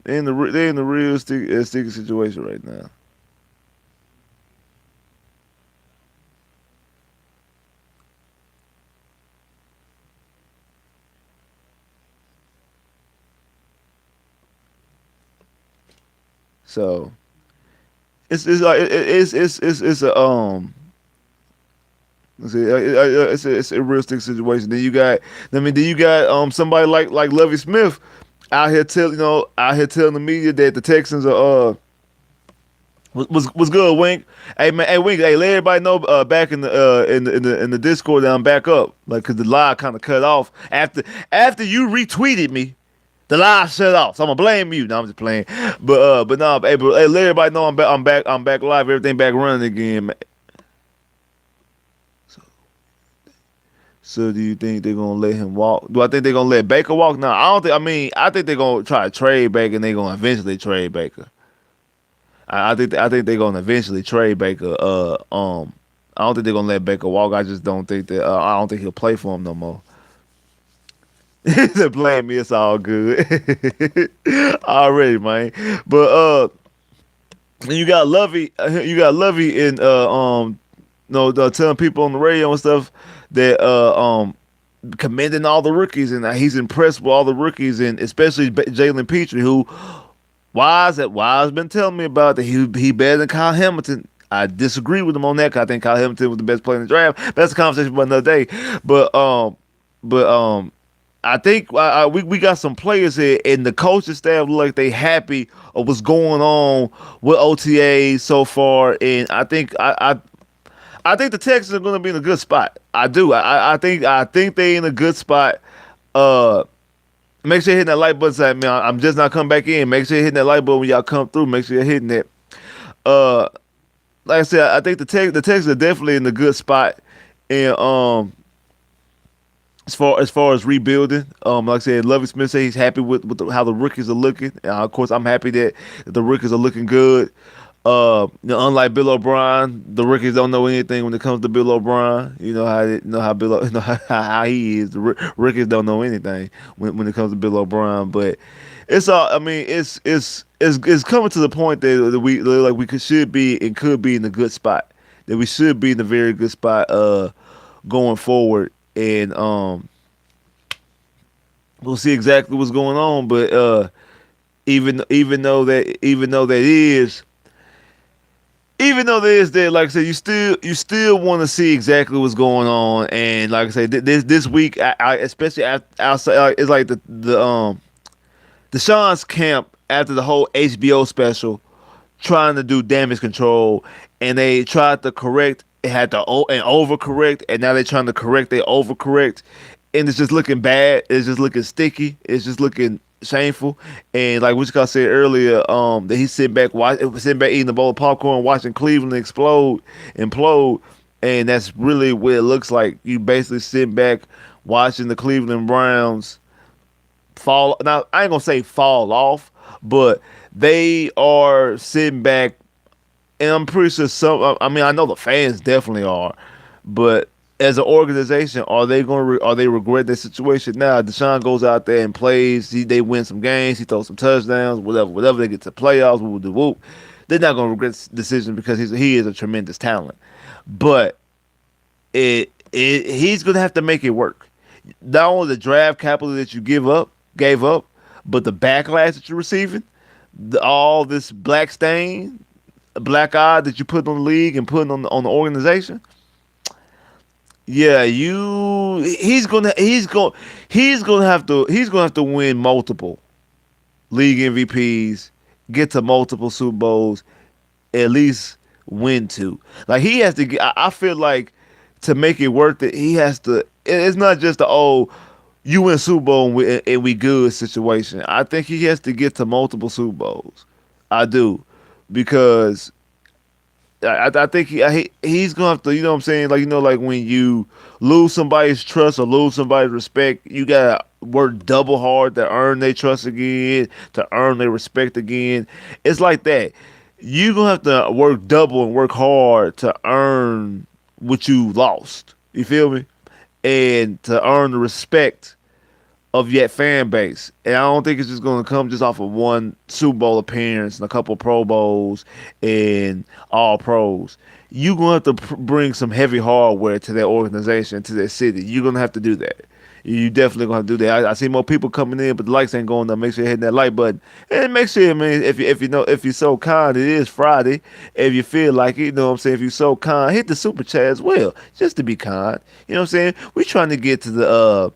They in the real sticky situation right now. So it's like it's a it's a realistic situation. Then you got somebody like Lovey Smith out here out here telling the media that the Texans are was good, Wink. Hey man, hey Wink, hey, let everybody know back in the in the Discord that I'm back up, like, cause the live kind of cut off after you retweeted me. The live shut off, so I'm gonna blame you. No, I'm just playing, but no, hey, let everybody know I'm back live. Everything back running again, man. So, so do you think they're gonna let him walk? Do I think they're gonna let Baker walk? No, I don't think. I mean, I think they're gonna try to trade Baker, and they're gonna eventually trade Baker. I think they're gonna eventually trade Baker. I don't think they're gonna let Baker walk. I just don't think that. I don't think he'll play for him no more. Just blame me. It's all good already, man. But and you got Lovey in telling people on the radio and stuff that commending all the rookies, and he's impressed with all the rookies, and especially Jalen Petrie, who Wise been telling me about that he better than Kyle Hamilton. I disagree with him on that, 'cause I think Kyle Hamilton was the best player in the draft. But that's a conversation for another day. But but I think we got some players here, and the coaching staff look like they happy of what's going on with OTAs so far, and I think the Texans are going to be in a good spot. I do. I think they in a good spot. Make sure you're hitting that like button. Say, man, I'm just not coming back in. Make sure you're hitting that like button when y'all come through. Make sure you're hitting it. Uh, like I said, I think the Texans are definitely in a good spot, and as far as rebuilding, like I said, Lovie Smith said he's happy with how the rookies are looking. Of course, I'm happy that the rookies are looking good. Unlike Bill O'Brien, the rookies don't know anything when it comes to Bill O'Brien. You know how he is. The rookies don't know anything when it comes to Bill O'Brien. But it's all. I mean, it's coming to the point that we should be and could be in a good spot. That we should be in a very good spot going forward, and we'll see exactly what's going on. But even though that is. Even though there's that, like I said, you still want to see exactly what's going on, and like I said, this week, especially outside, it's like the Deshaun's camp after the whole HBO special, trying to do damage control, and they tried to correct, it had to and overcorrect, and now they're trying to correct, they overcorrect, and it's just looking bad. It's just looking sticky. It's just looking shameful. And like Wichita said earlier, that he's sitting back eating a bowl of popcorn, watching Cleveland implode, and that's really what it looks like. You basically sitting back watching the Cleveland Browns fall. Now I ain't gonna say fall off, but they are sitting back, and I'm pretty sure some. I mean, I know the fans definitely are, but as an organization, are they regret their situation now? Deshaun goes out there and plays. They win some games. He throws some touchdowns. Whatever. They get to playoffs. Whoop. They're not going to regret the decision because he is a tremendous talent. But he's going to have to make it work. Not only the draft capital that you gave up, but the backlash that you're receiving, all this black eye that you put on the league and putting on the organization. Yeah, he's gonna have to win multiple league MVPs, get to multiple Super Bowls, at least win two. Like he has to get. I feel like to make it worth it, he has to. It's not just you win Super Bowl and we good situation. I think he has to get to multiple Super Bowls. I do, because I think he's gonna have to, you know what I'm saying? Like, like when you lose somebody's trust or lose somebody's respect, you gotta work double hard to earn their trust again, to earn their respect again. It's like that. You're gonna have to work double and work hard to earn what you lost. You feel me? And to earn the respect of that fan base. And I don't think it's just going to come just off of one Super Bowl appearance and a couple Pro Bowls and all pros. You're going to have to bring some heavy hardware to that organization, to that city. You're going to have to do that. You definitely gonna have to do that. I see more people coming in, but the likes ain't going up. Make sure you're hitting that like button, and make sure, I mean, if you're so kind, it is Friday. If you feel like it, you know what I'm saying. If you're so kind, hit the super chat as well, just to be kind. You know what I'm saying. We trying to get to the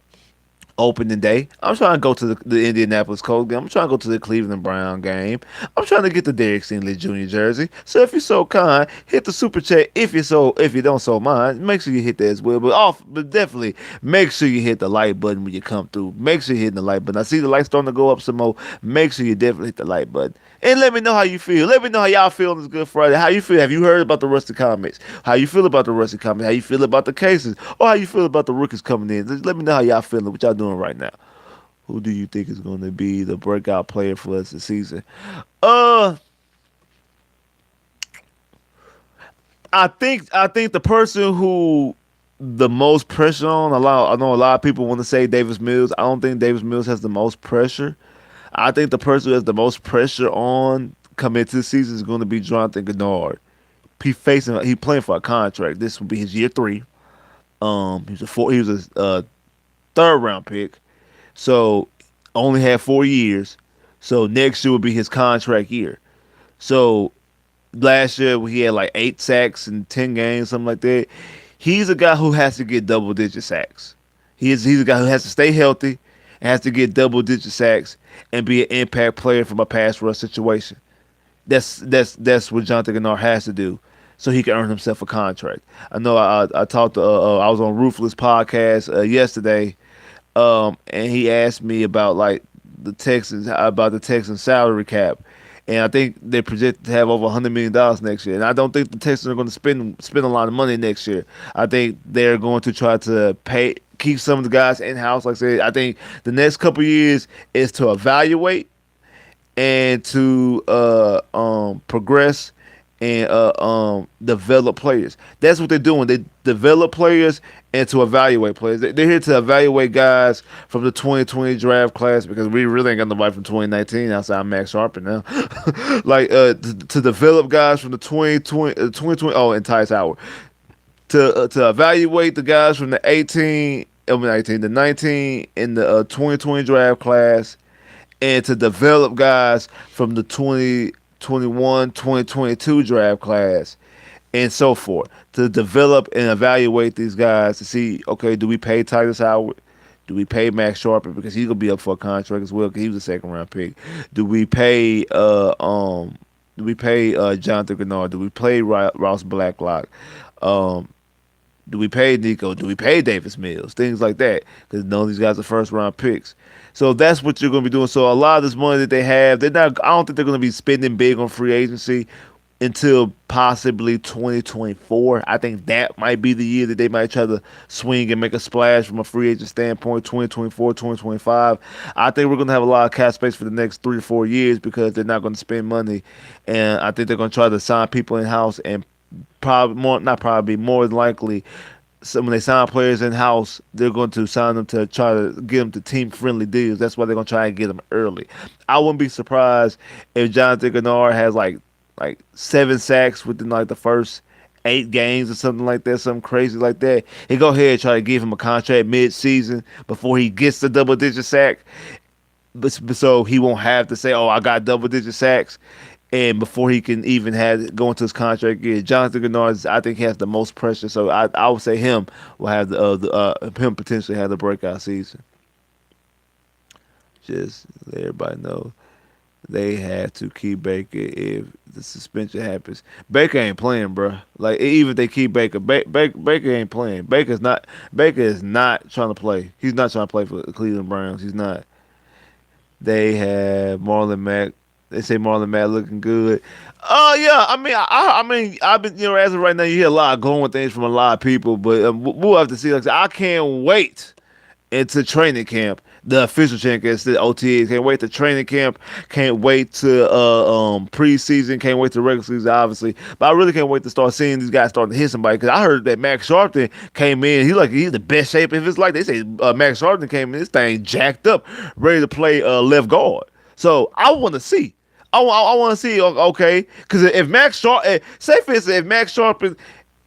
opening day. I'm trying to go to the Indianapolis Colts game. I'm trying to go to the Cleveland Brown game. I'm trying to get the Derek Stingley Jr. jersey. So if you're so kind, hit the super chat. If you don't so mind, make sure you hit that as well. But definitely make sure you hit the like button when you come through. Make sure you hit the like button. I see the lights starting to go up some more. Make sure you definitely hit the like button. And let me know how you feel. Let me know how y'all feel on this Good Friday. How you feel? Have you heard about the Rusty Comments? How you feel about the Rusty Comments? How you feel about the cases? Or how you feel about the rookies coming in? Just let me know how y'all feeling. What y'all doing right now? Who do you think is going to be the breakout player for us this season? Uh, I think the person who the most pressure on. I know a lot of people want to say Davis Mills. I don't think Davis Mills has the most pressure. I think the person who has the most pressure on coming into the season is going to be Jonathan Gennard. He playing for a contract. This will be his year 3. He was a third round pick, so only had 4 years. So next year will be his contract year. So last year he had like 8 sacks in 10 games, something like that. He's a guy who has to get double digit sacks. He's a guy who has to stay healthy and has to get double digit sacks and be an impact player from a pass rush situation. That's what Jonathan Gennard has to do, so he can earn himself a contract. I know I talked to I was on Ruthless podcast yesterday, and he asked me about like the Texans salary cap, and I think they project to have over $100 million next year. And I don't think the Texans are going to spend a lot of money next year. I think they're going to try to keep some of the guys in house. Like I said, I think the next couple years is to evaluate and to progress and develop players. That's what they're doing. They develop players and to evaluate players. They're here to evaluate guys from the 2020 draft class because we really ain't got nobody from 2019 outside Max Sharpen now. Like to develop guys from the 2020. Oh, and Tyus Howard to evaluate the guys from the 19 in the 2020 draft class, and to develop guys from the 2021, 2022 draft class, and so forth. To develop and evaluate these guys to see, okay, do we pay Tyus Howard? Do we pay Max Sharper because he's gonna be up for a contract as well because he was a second round pick? Do we pay Jonathan Gennard? Do we pay Ross Blacklock? Do we pay Nico? Do we pay Davis Mills? Things like that. Because none of these guys are first round picks. So that's what you're going to be doing. So a lot of this money that they have, I don't think they're going to be spending big on free agency until possibly 2024. I think that might be the year that they might try to swing and make a splash from a free agent standpoint, 2024, 2025. I think we're going to have a lot of cap space for the next 3 or 4 years because they're not going to spend money. And I think they're going to try to sign people in-house and more than likely, so when they sign players in house, they're going to sign them to try to get them to team friendly deals. That's why they're going to try and get them early. I wouldn't be surprised if Jonathan Gennard has like 7 sacks within like the first 8 games or something like that, something crazy like that. He go ahead and try to give him a contract mid-season before he gets the double digit sack, but so he won't have to say, "Oh, I got double digit sacks." And before he can even go into his contract year, Jonathan Gennard, I think, he has the most pressure. So I would say him will have him potentially have the breakout season. Just let everybody know they had to keep Baker if the suspension happens. Baker ain't playing, bro. Like even if they keep Baker, Baker ain't playing. Baker is not trying to play. He's not trying to play for the Cleveland Browns. He's not. They have Marlon Mack. They say Marlon Mack looking good. Oh yeah, I mean, I've been, as of right now, you hear a lot of glowing things from a lot of people, but we'll have to see. Like I said, I can't wait into training camp. The official training camp, the OTAs. Can't wait to training camp. Can't wait to preseason. Can't wait to regular season, obviously. But I really can't wait to start seeing these guys starting to hit somebody. Because I heard that Max Sharpton came in. He's the best shape. If it's like they say, Max Sharpton came in, this thing jacked up, ready to play left guard. So I want to see. I want to see. Okay, because if Max Sharpton, say for instance, if Max Sharpton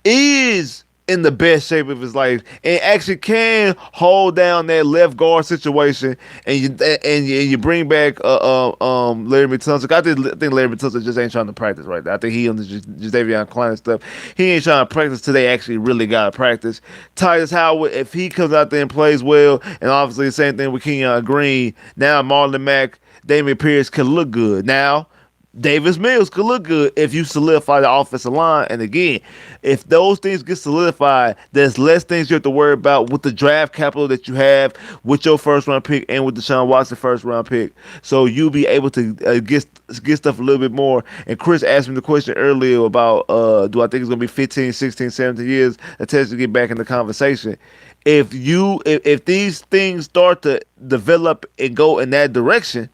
is in the best shape of his life and actually can hold down that left guard situation, and you bring back Larry Tunsil. I think Larry Tunsil just ain't trying to practice right now. I think he on the Davion Klein stuff. He ain't trying to practice till they actually really got to practice. Titus Howard, if he comes out there and plays well, and obviously the same thing with Kenyon Green. Now Marlon Mack, Damian Pierce can look good now. Davis Mills could look good if you solidify the offensive line. And again, if those things get solidified, there's less things you have to worry about with the draft capital that you have with your first round pick and with Deshaun Watson first round pick. So you'll be able to get stuff a little bit more. And Chris asked me the question earlier about do I think it's going to be 15, 16, 17 years until to get back in the conversation. If these things start to develop and go in that direction,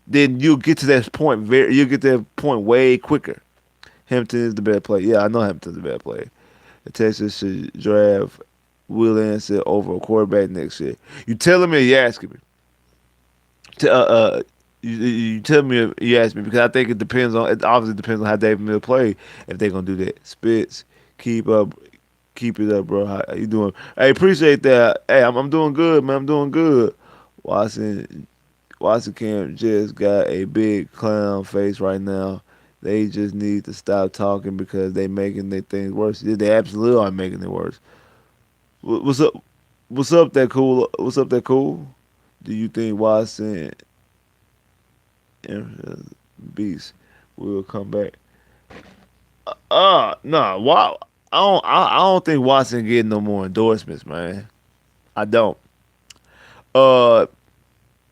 then you'll get to that point you'll get to that point way quicker. Hampton is the better player. Yeah, I know Hampton's the better player. The Texans should draft Will Anderson over a quarterback next year. You telling me or you asking me? You tell me or you ask me because I think it obviously depends on how David Mill play if they're gonna do that. Spitz, keep it up, bro. How you doing? Hey, appreciate that. Hey, I'm doing good, man. I'm doing good. Watson Camp just got a big clown face right now. They just need to stop talking because they making their things worse. They absolutely are making it worse. What's up? What's up, that cool? What's up, that cool? Do you think Watson and Beast will come back? No. Wow. I don't think Watson getting no more endorsements, man. I don't. Uh,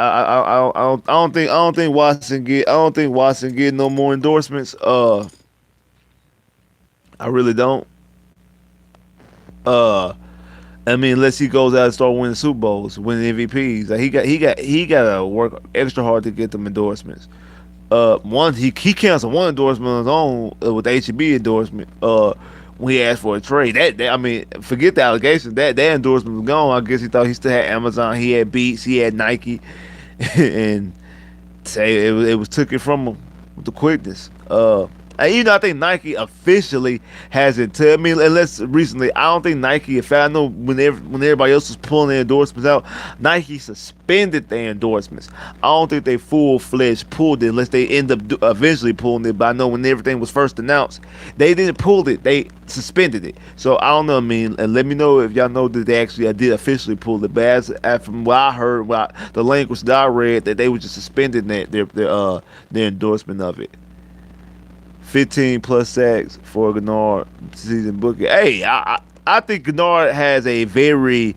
I don't think Watson get no more endorsements. I really don't. Uh, I mean, unless he goes out and start winning Super Bowls, winning MVPs, like he got to work extra hard to get them endorsements. One he canceled one endorsement on his own with the HEB endorsement. When he asked for a trade, that I mean, forget the allegations. That endorsement was gone. I guess he thought he still had Amazon. He had Beats. He had Nike. And say it was took it from him with the quickness. And I think Nike officially hasn't. I mean, unless recently, I don't think Nike. If I know when everybody else was pulling their endorsements out, Nike suspended their endorsements. I don't think they full-fledged pulled it unless they end up eventually pulling it. But I know when everything was first announced, they didn't pull it. They suspended it. So I don't know. I mean, and let me know if y'all know that they actually did officially pull it. But from what I heard, the language that I read, that they were just suspending their endorsement of it. 15 plus sacks for Gennard season booking. Hey, I think Gennard has a very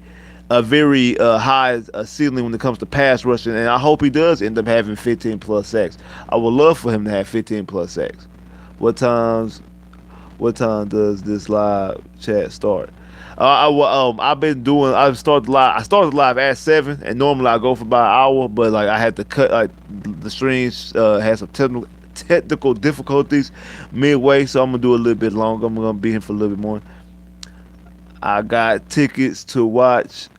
high ceiling when it comes to pass rushing, and I hope he does end up having 15 plus sacks. I would love for him to have 15 plus sacks. What time does this live chat start? I've been doing. I started live at 7, and normally I go for about an hour, but like I had to cut. Like the streams had some technical difficulties midway, so I'm gonna do a little bit longer. I'm gonna be here for a little bit more. I got tickets to watch.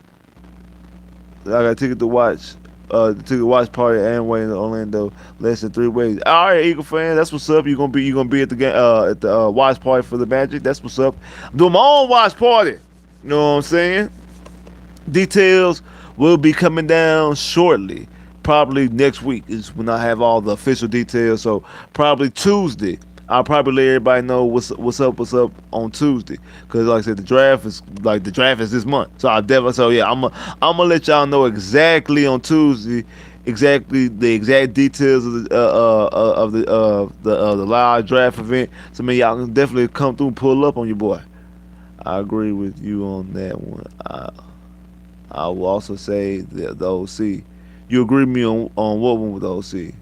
The ticket watch party at Amway in Orlando. Less than 3 weeks. All right, Eagle fan, that's what's up. You're gonna be at the game at the watch party for the Magic. That's what's up. I'm doing my own watch party. You know what I'm saying? Details will be coming down shortly. Probably next week is when I have all the official details. So probably Tuesday, I'll probably let everybody know what's up on Tuesday. Cause like I said, the draft is this month. So I'm gonna let y'all know exactly on Tuesday, exactly the exact details of the live draft event. So man, y'all can definitely come through and pull up on your boy. I agree with you on that one. I will also say the OC. You agree with me on what one with the OC?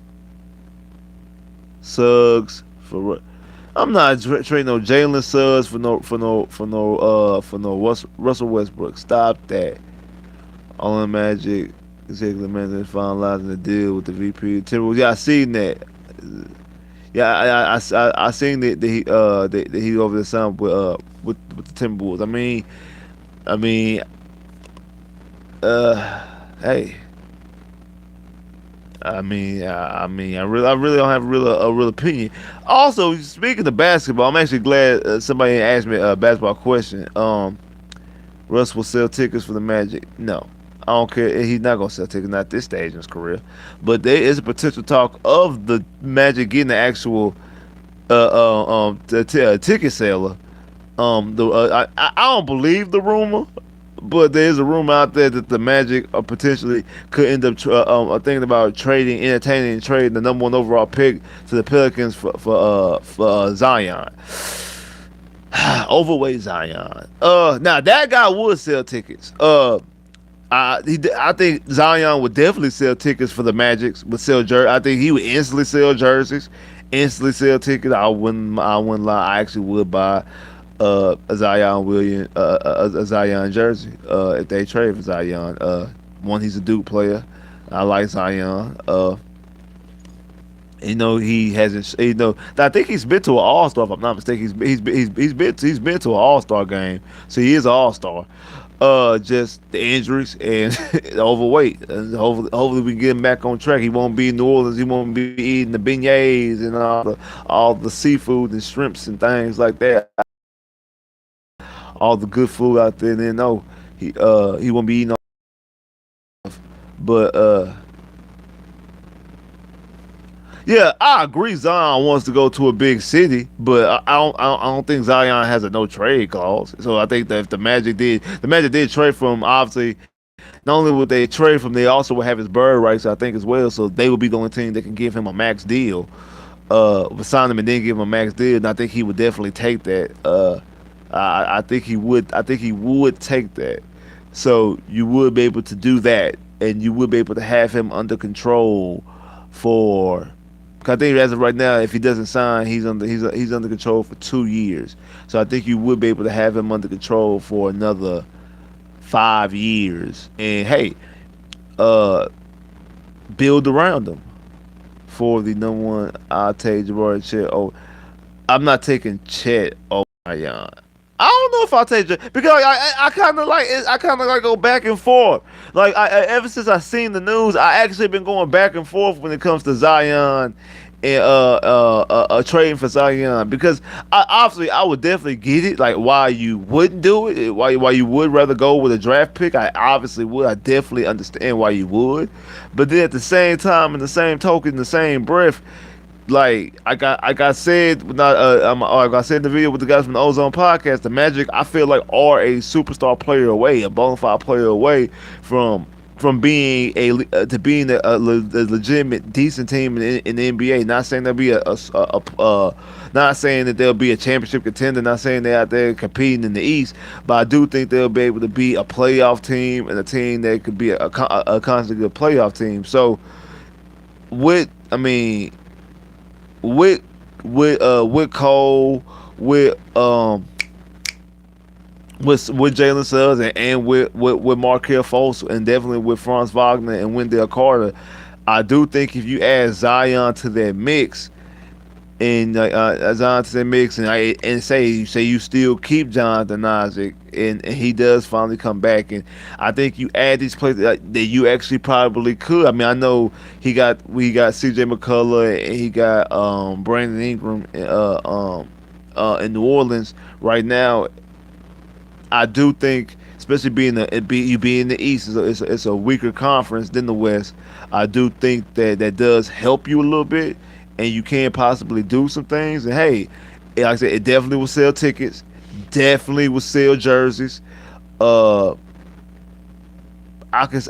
Suggs for. I'm not trading no Jalen Suggs for no Russell Westbrook. Stop that. Only Magic executive manager finalizing the deal with the VP Timberwolves. Yeah, I seen that. Yeah, I seen that he over the sound with the Timberwolves. Hey. I really don't have a real opinion. Also, speaking of basketball, I'm actually glad somebody asked me a basketball question. Russ will sell tickets for the Magic. No, I don't care. He's not gonna sell tickets, not at this stage in his career. But there is a potential talk of the Magic getting the actual ticket seller. I don't believe the rumor, but there's a rumor out there that the Magic potentially could end up thinking about entertaining and trading the number one overall pick to the Pelicans for Zion. Overweight Zion. Now that guy would sell tickets. I think Zion would definitely sell tickets for the Magic. Would sell I think he would instantly sell jerseys, instantly sell tickets. I wouldn't lie. I actually would buy a Zion Williams a Zion jersey if they trade for Zion. One, he's a Duke player. I like Zion. He hasn't. I think he's been to an All Star. If I'm not mistaken, he's been to an All Star game, so he is an All Star. Just the injuries and the overweight. And hopefully we can get him back on track. He won't be in New Orleans. He won't be eating the beignets and all the seafood and shrimps and things like that. All the good food out there. And then no, he won't be eating all. But yeah, I agree. Zion wants to go to a big city, but I don't think Zion has a no trade clause. So I think that if the Magic did trade from him, obviously not only would they trade from him, they also would have his bird rights, I think, as well. So they would be the only team that can give him a max deal. Sign him and then give him a max deal, and I think he would definitely take that. I think he would. I think he would take that. So you would be able to do that, and you would be able to have him under control for. 'Cause I think as of right now, if he doesn't sign, he's under control for 2 years. So I think you would be able to have him under control for another 5 years. And hey, uh, build around him for the number one. I'll take Jabari Chet. Oh, I'm not taking Chet over Zion. I don't know if I'll take Chet because I kind of like it. I kind of like go back and forth. Like ever since I seen the news, I actually been going back and forth when it comes to Zion and trading for Zion because obviously I would definitely get it. Like why you wouldn't do it, why you would rather go with a draft pick. I obviously would. I definitely understand why you would, but then at the same time, in the same token, in the same breath, like I said, not like I said in the video with the guys from the Ozone podcast, the Magic I feel like are a superstar player away, a bona fide player away from being a legitimate decent team in the NBA. Not saying they'll be not saying that they'll be a championship contender. Not saying they're out there competing in the East, but I do think they'll be able to be a playoff team and a team that could be a constantly good playoff team. So with I mean with Cole, with Jalen Suggs and with Markelle Fultz and definitely with Franz Wagner and Wendell Carter, I do think if you add Zion to that mix and Zion to that mix and say you still keep Jonathan Isaac and he does finally come back, and I think you add these players that you actually probably could. I mean, I know we got C.J. McCullough and he got Brandon Ingram in New Orleans right now. I do think, especially being in the East, it's a weaker conference than the West. I do think that does help you a little bit, and you can possibly do some things. And hey, like I said, it definitely will sell tickets, definitely will sell jerseys. I can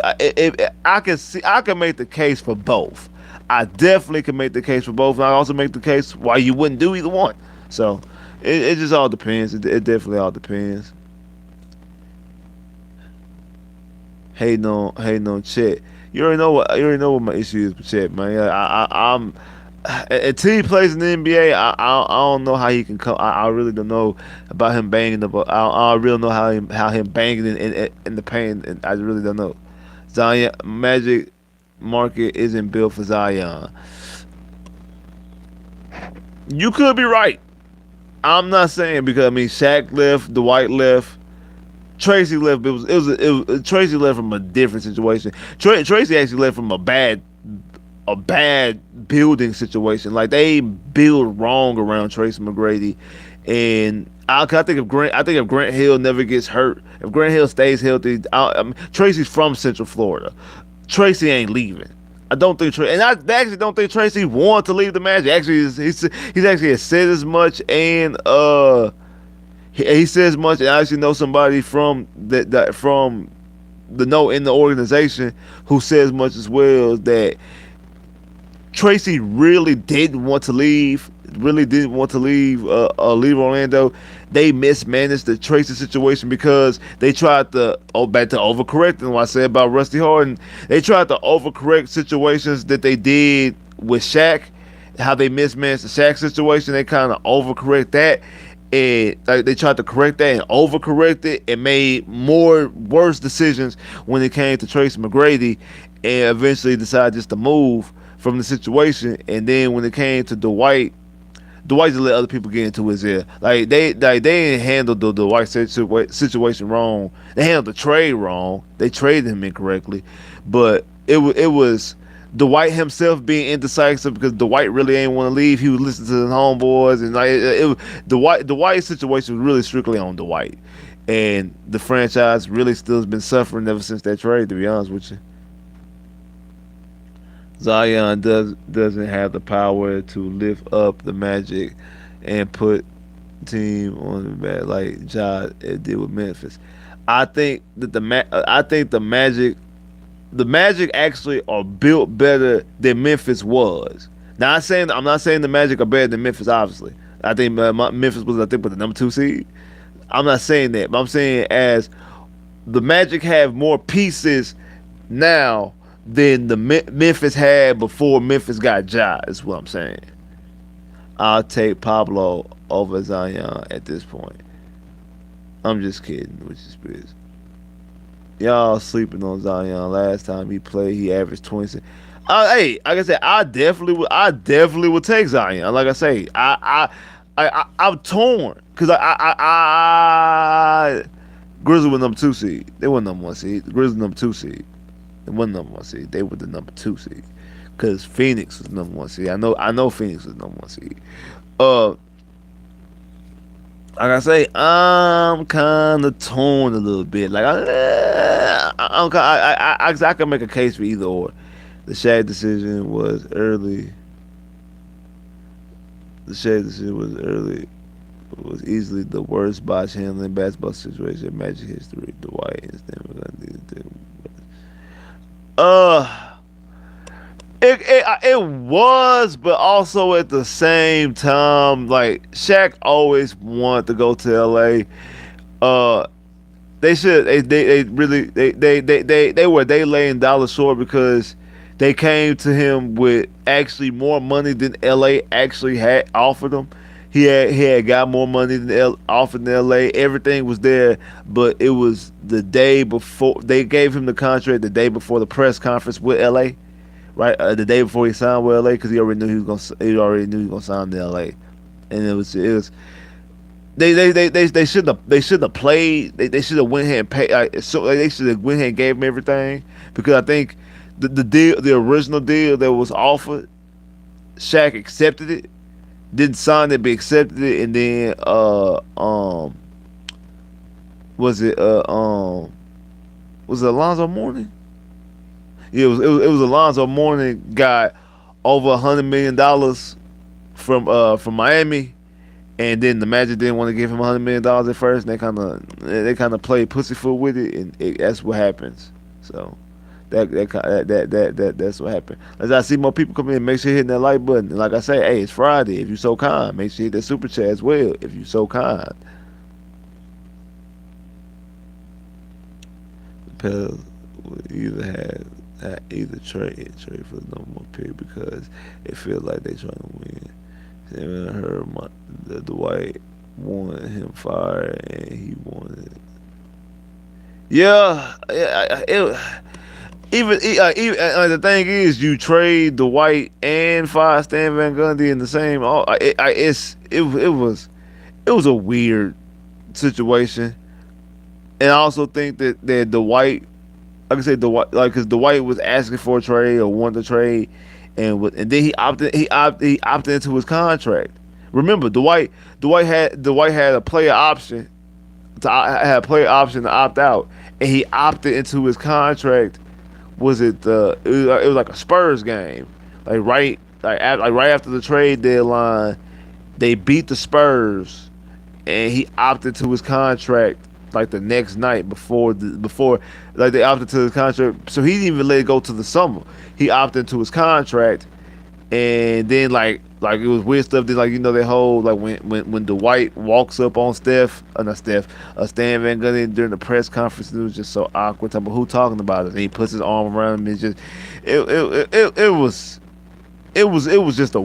make the case for both. I definitely can make the case for both, and I also make the case why you wouldn't do either one. So it just all depends. It definitely all depends. Hating on Chet. You already know what my issue is with Chet, man. I'm until he plays in the NBA. I don't know how he can come. I really don't know about him banging the ball. I really don't know how him banging in the paint. And I really don't know. Zion Magic market isn't built for Zion. You could be right. I'm not saying because I mean Shaq left, Dwight left. Tracy left. Tracy left from a different situation. Tracy actually left from a bad a bad building situation. Like they build wrong around Tracy McGrady, and I think if Grant Hill never gets hurt, if Grant Hill stays healthy, Tracy's from Central Florida. Tracy ain't leaving. I don't think Tracy, and I actually don't think Tracy wanted to leave the Magic. Actually, he's actually has said as much, and he says much. And I actually know somebody from from the know in the organization who says much as well, that Tracy really didn't want to leave. Really didn't want to leave Orlando. They mismanaged the Tracy situation because they tried to back to overcorrecting what I said about Rusty Harden. They tried to overcorrect situations that they did with Shaq, how they mismanaged the Shaq situation. They kind of overcorrect that, and like, they tried to correct that and overcorrect it, and made more worse decisions when it came to Tracy McGrady, and eventually decided just to move from the situation. And then when it came to Dwight just let other people get into his ear. They didn't handle the Dwight situation wrong. They handled the trade wrong. They traded him incorrectly, but it was Dwight himself being indecisive, because Dwight really ain't want to leave. He was listening to his homeboys, and Dwight's situation was really strictly on Dwight, and the franchise really still has been suffering ever since that trade. To be honest with you. Zion doesn't have the power to lift up the Magic and put team on the back like Ja did with Memphis. I think that the Magic actually are built better than Memphis was. Now I'm not saying the Magic are better than Memphis. Obviously, I think Memphis was the number 2 seed. I'm not saying that, but I'm saying as the Magic have more pieces now than the Memphis had before Memphis got Ja, is what I'm saying. I'll take Pablo over Zion at this point. I'm just kidding, which is Spitz. Y'all sleeping on Zion. Last time he played, he averaged 20. Hey, like I said, I definitely would take Zion. Like I say, I'm torn because Grizzly was number 2 seed. They were number 1 seed. Grizzly number 2 seed. They wasn't number 1 seed. They were the number 2 seed. Cause Phoenix was number 1 seed. I know Phoenix was number 1 seed. Like I say, I'm kind of torn a little bit. Like I can make a case for either or. The Shaq decision was early. The Shaq decision was early. Was easily the worst botch handling basketball situation in Magic history. Dwight and Stanley. It was, but also at the same time, like Shaq always wanted to go to LA. They were laying dollars short because they came to him with actually more money than LA actually had offered them. He had got more money than offered in LA. Everything was there, but it was the day before they gave him the contract. The day before the press conference with LA, right? The day before he signed with LA, because he already knew he was gonna sign to LA, and it was they should have played. They should have went ahead and paid. They should have went ahead and gave him everything, because I think the original deal that was offered, Shaq accepted it. Didn't sign it, but accepted it, and then was it Alonzo Mourning? Yeah, it was Alonzo Mourning got over $100 million from Miami, and then the Magic didn't want to give him $100 million at first, and they kind of played pussyfoot with it, and that's what happens. So that's what happened. As I see more people come in, make sure you're hitting that like button. And like I say, hey, it's Friday. If you so kind, make sure you hit that super chat as well. If you so kind. The Pels would either trade for the number 1 pick, because it feels like they trying to win. I heard the Dwight wanted him fired, and he wanted. Yeah, Even the thing is, you trade Dwight and fire Stan Van Gundy in the same. It was a weird situation, and I also think that Dwight, like I said, because Dwight was asking for a trade or wanted to trade, and then he opted into his contract. Remember, Dwight had a player option had a player option to opt out, and he opted into his contract. Was it the it was like a Spurs game, like right after the trade deadline, they beat the Spurs, and he opted to his contract like the next night before like they opted to his contract, so he didn't even let it go to the summer. He opted into his contract, and then like it was weird stuff. Then like that whole like when Dwight walks up on not Steph, Stan Van Gundy during the press conference, it was just so awkward. Talking about who talking about it, and he puts his arm around him. It's just it was just a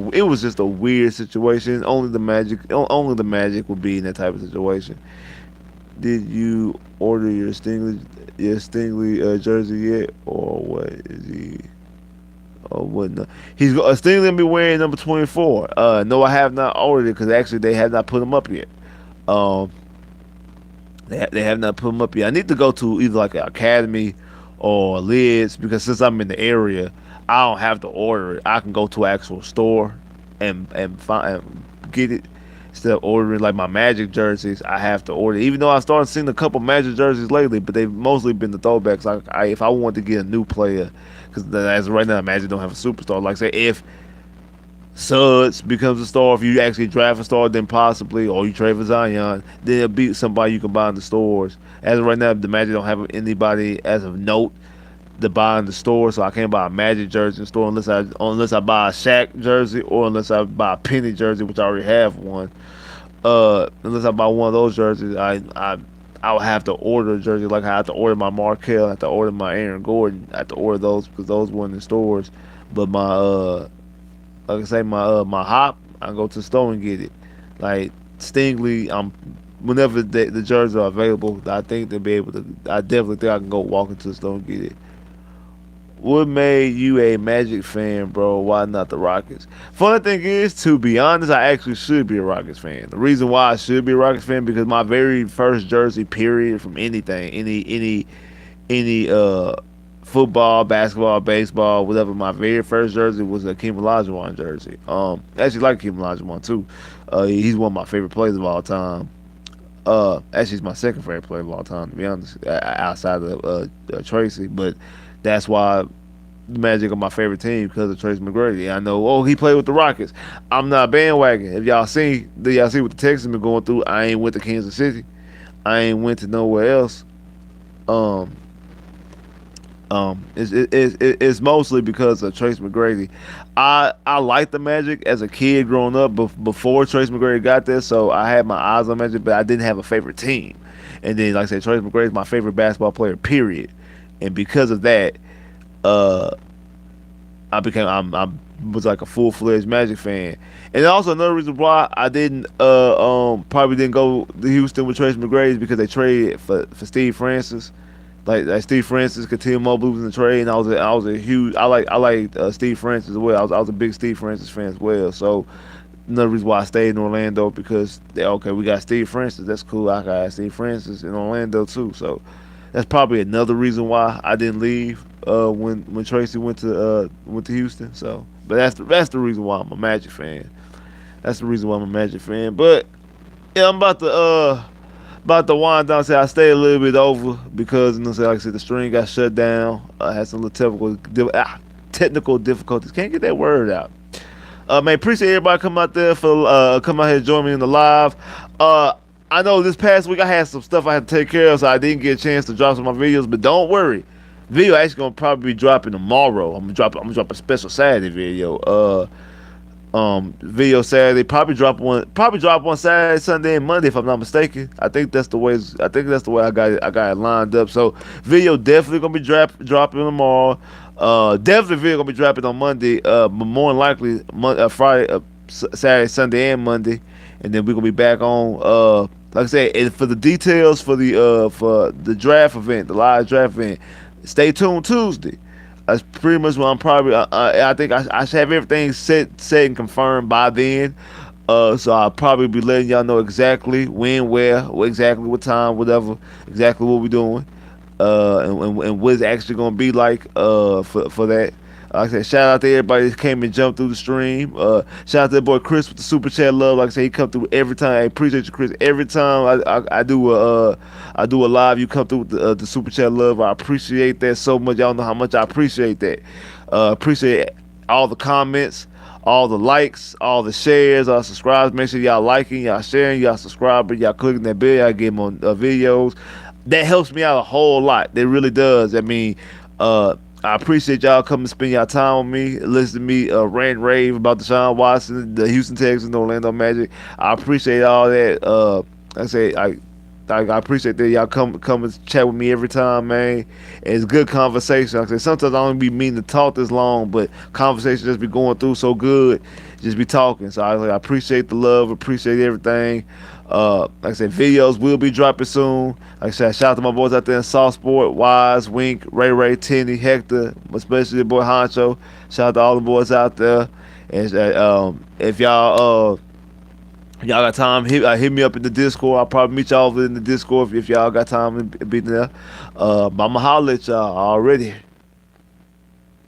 weird situation. Only the Magic would be in that type of situation. Did you order your Stingley jersey yet, or what is he? Or what? No. Stingley gonna be wearing number 24. No, I have not ordered it because actually they have not put him up yet. Um, they have not put him up yet. I need to go to either like an academy or Lids because since I'm in the area, I don't have to order it. I can go to an actual store and find get it instead of ordering like my Magic jerseys. I have to order it. Even though I started seeing a couple Magic jerseys lately, but they've mostly been the throwbacks. Like if I want to get a new player, because as of right now, Magic don't have a superstar. Like say if Suggs becomes a star, if you actually draft a star, then possibly, or you trade for Zion, then it'll be somebody you can buy in the stores. As of right now, the Magic don't have anybody as of note to buy in the store, so I can't buy a Magic jersey in the store unless I buy a Shaq jersey or unless I buy a Penny jersey, which I already have one. Unless I buy one of those jerseys, I would have to order a jersey like I have to order my Markel, I have to order my Aaron Gordon, I have to order those because those weren't in stores. But my like I say, my hop, I can go to the store and get it. Like Stingley, whenever the jerseys are available, I think they'll be able to. I definitely think I can go walk into the store and get it. What made you a Magic fan, bro? Why not the Rockets? Funny thing is, to be honest, I actually should be a Rockets fan. The reason why I should be a Rockets fan because my very first jersey, period, from anything, any football, basketball, baseball, whatever. My very first jersey was a Hakeem Olajuwon jersey. I actually like Hakeem Olajuwon too. He's one of my favorite players of all time. Actually, he's my second favorite player of all time, to be honest, outside of Tracy. But that's why the Magic are my favorite team because of Tracy McGrady. I know, he played with the Rockets. I'm not bandwagon. If y'all see what the Texans been going through, I ain't went to Kansas City. I ain't went to nowhere else. It's mostly because of Trace McGrady. I liked the Magic as a kid growing up before Trace McGrady got there, so I had my eyes on Magic, but I didn't have a favorite team. And then, like I said, Trace McGrady is my favorite basketball player, period. And because of that, I was like a full-fledged Magic fan. And also another reason why I didn't probably didn't go to Houston with Trace McGrady is because they traded for Steve Francis. Like Steve Francis, Katia Mobley was in the trade, and I was a huge. I like Steve Francis as well. I was a big Steve Francis fan as well. So another reason why I stayed in Orlando because we got Steve Francis. That's cool. I got Steve Francis in Orlando too. So that's probably another reason why I didn't leave when Tracy went to Houston. So, but that's the reason why I'm a Magic fan. That's the reason why I'm a Magic fan. But yeah, I'm about to wind down. Say I stayed a little bit over because like I said, the stream got shut down. I had some little technical difficulties. Can't get that word out. Man, appreciate everybody come out here to join me in the live. I know this past week I had some stuff I had to take care of, so I didn't get a chance to drop some of my videos. But don't worry, video actually gonna probably be dropping tomorrow. I'm gonna drop a special Saturday video. Video Saturday, probably drop one Saturday, Sunday, and Monday if I'm not mistaken. I think that's the way I got it lined up. So video definitely gonna be dropping tomorrow. Definitely video gonna be dropping on Monday. But more than likely Friday, Saturday, Sunday, and Monday, and then we're gonna be back on. Like I said, and for the details for the draft event, the live draft event, stay tuned Tuesday. That's pretty much what I'm probably. I think I should have everything set and confirmed by then. So I'll probably be letting y'all know exactly when, where, exactly what time, whatever, exactly what we're doing, and what it's actually gonna be like for that. Like I said, shout out to everybody that came and jumped through the stream. Shout out to that boy Chris with the super chat love. Like I said, he come through every time. I appreciate you, Chris. Every time I do a live, you come through with the super chat love. I appreciate that so much. Y'all know how much I appreciate that. Appreciate all the comments, all the likes, all the shares, all subscribes. Make sure y'all liking, y'all sharing, y'all subscribing, y'all clicking that bell, y'all getting on videos. That helps me out a whole lot. It really does. I mean, I appreciate y'all coming to spend y'all time with me, listen to me rant rave about Deshaun Watson, the Houston Texans, the Orlando Magic. I appreciate all that. I appreciate that y'all come and chat with me every time, man. And it's good conversation. Like I said, sometimes I don't be meaning to talk this long, but conversation just be going through so good, just be talking. So I appreciate the love, appreciate everything. Like I said, videos will be dropping soon. Like I said, shout out to my boys out there in South Sport, Wise, Wink, Ray, Tenny, Hector, especially the boy Honcho. Shout out to all the boys out there. And if y'all got time, hit me up in the Discord. I'll probably meet y'all over in the Discord if y'all got time to be there. I'ma holler at y'all already.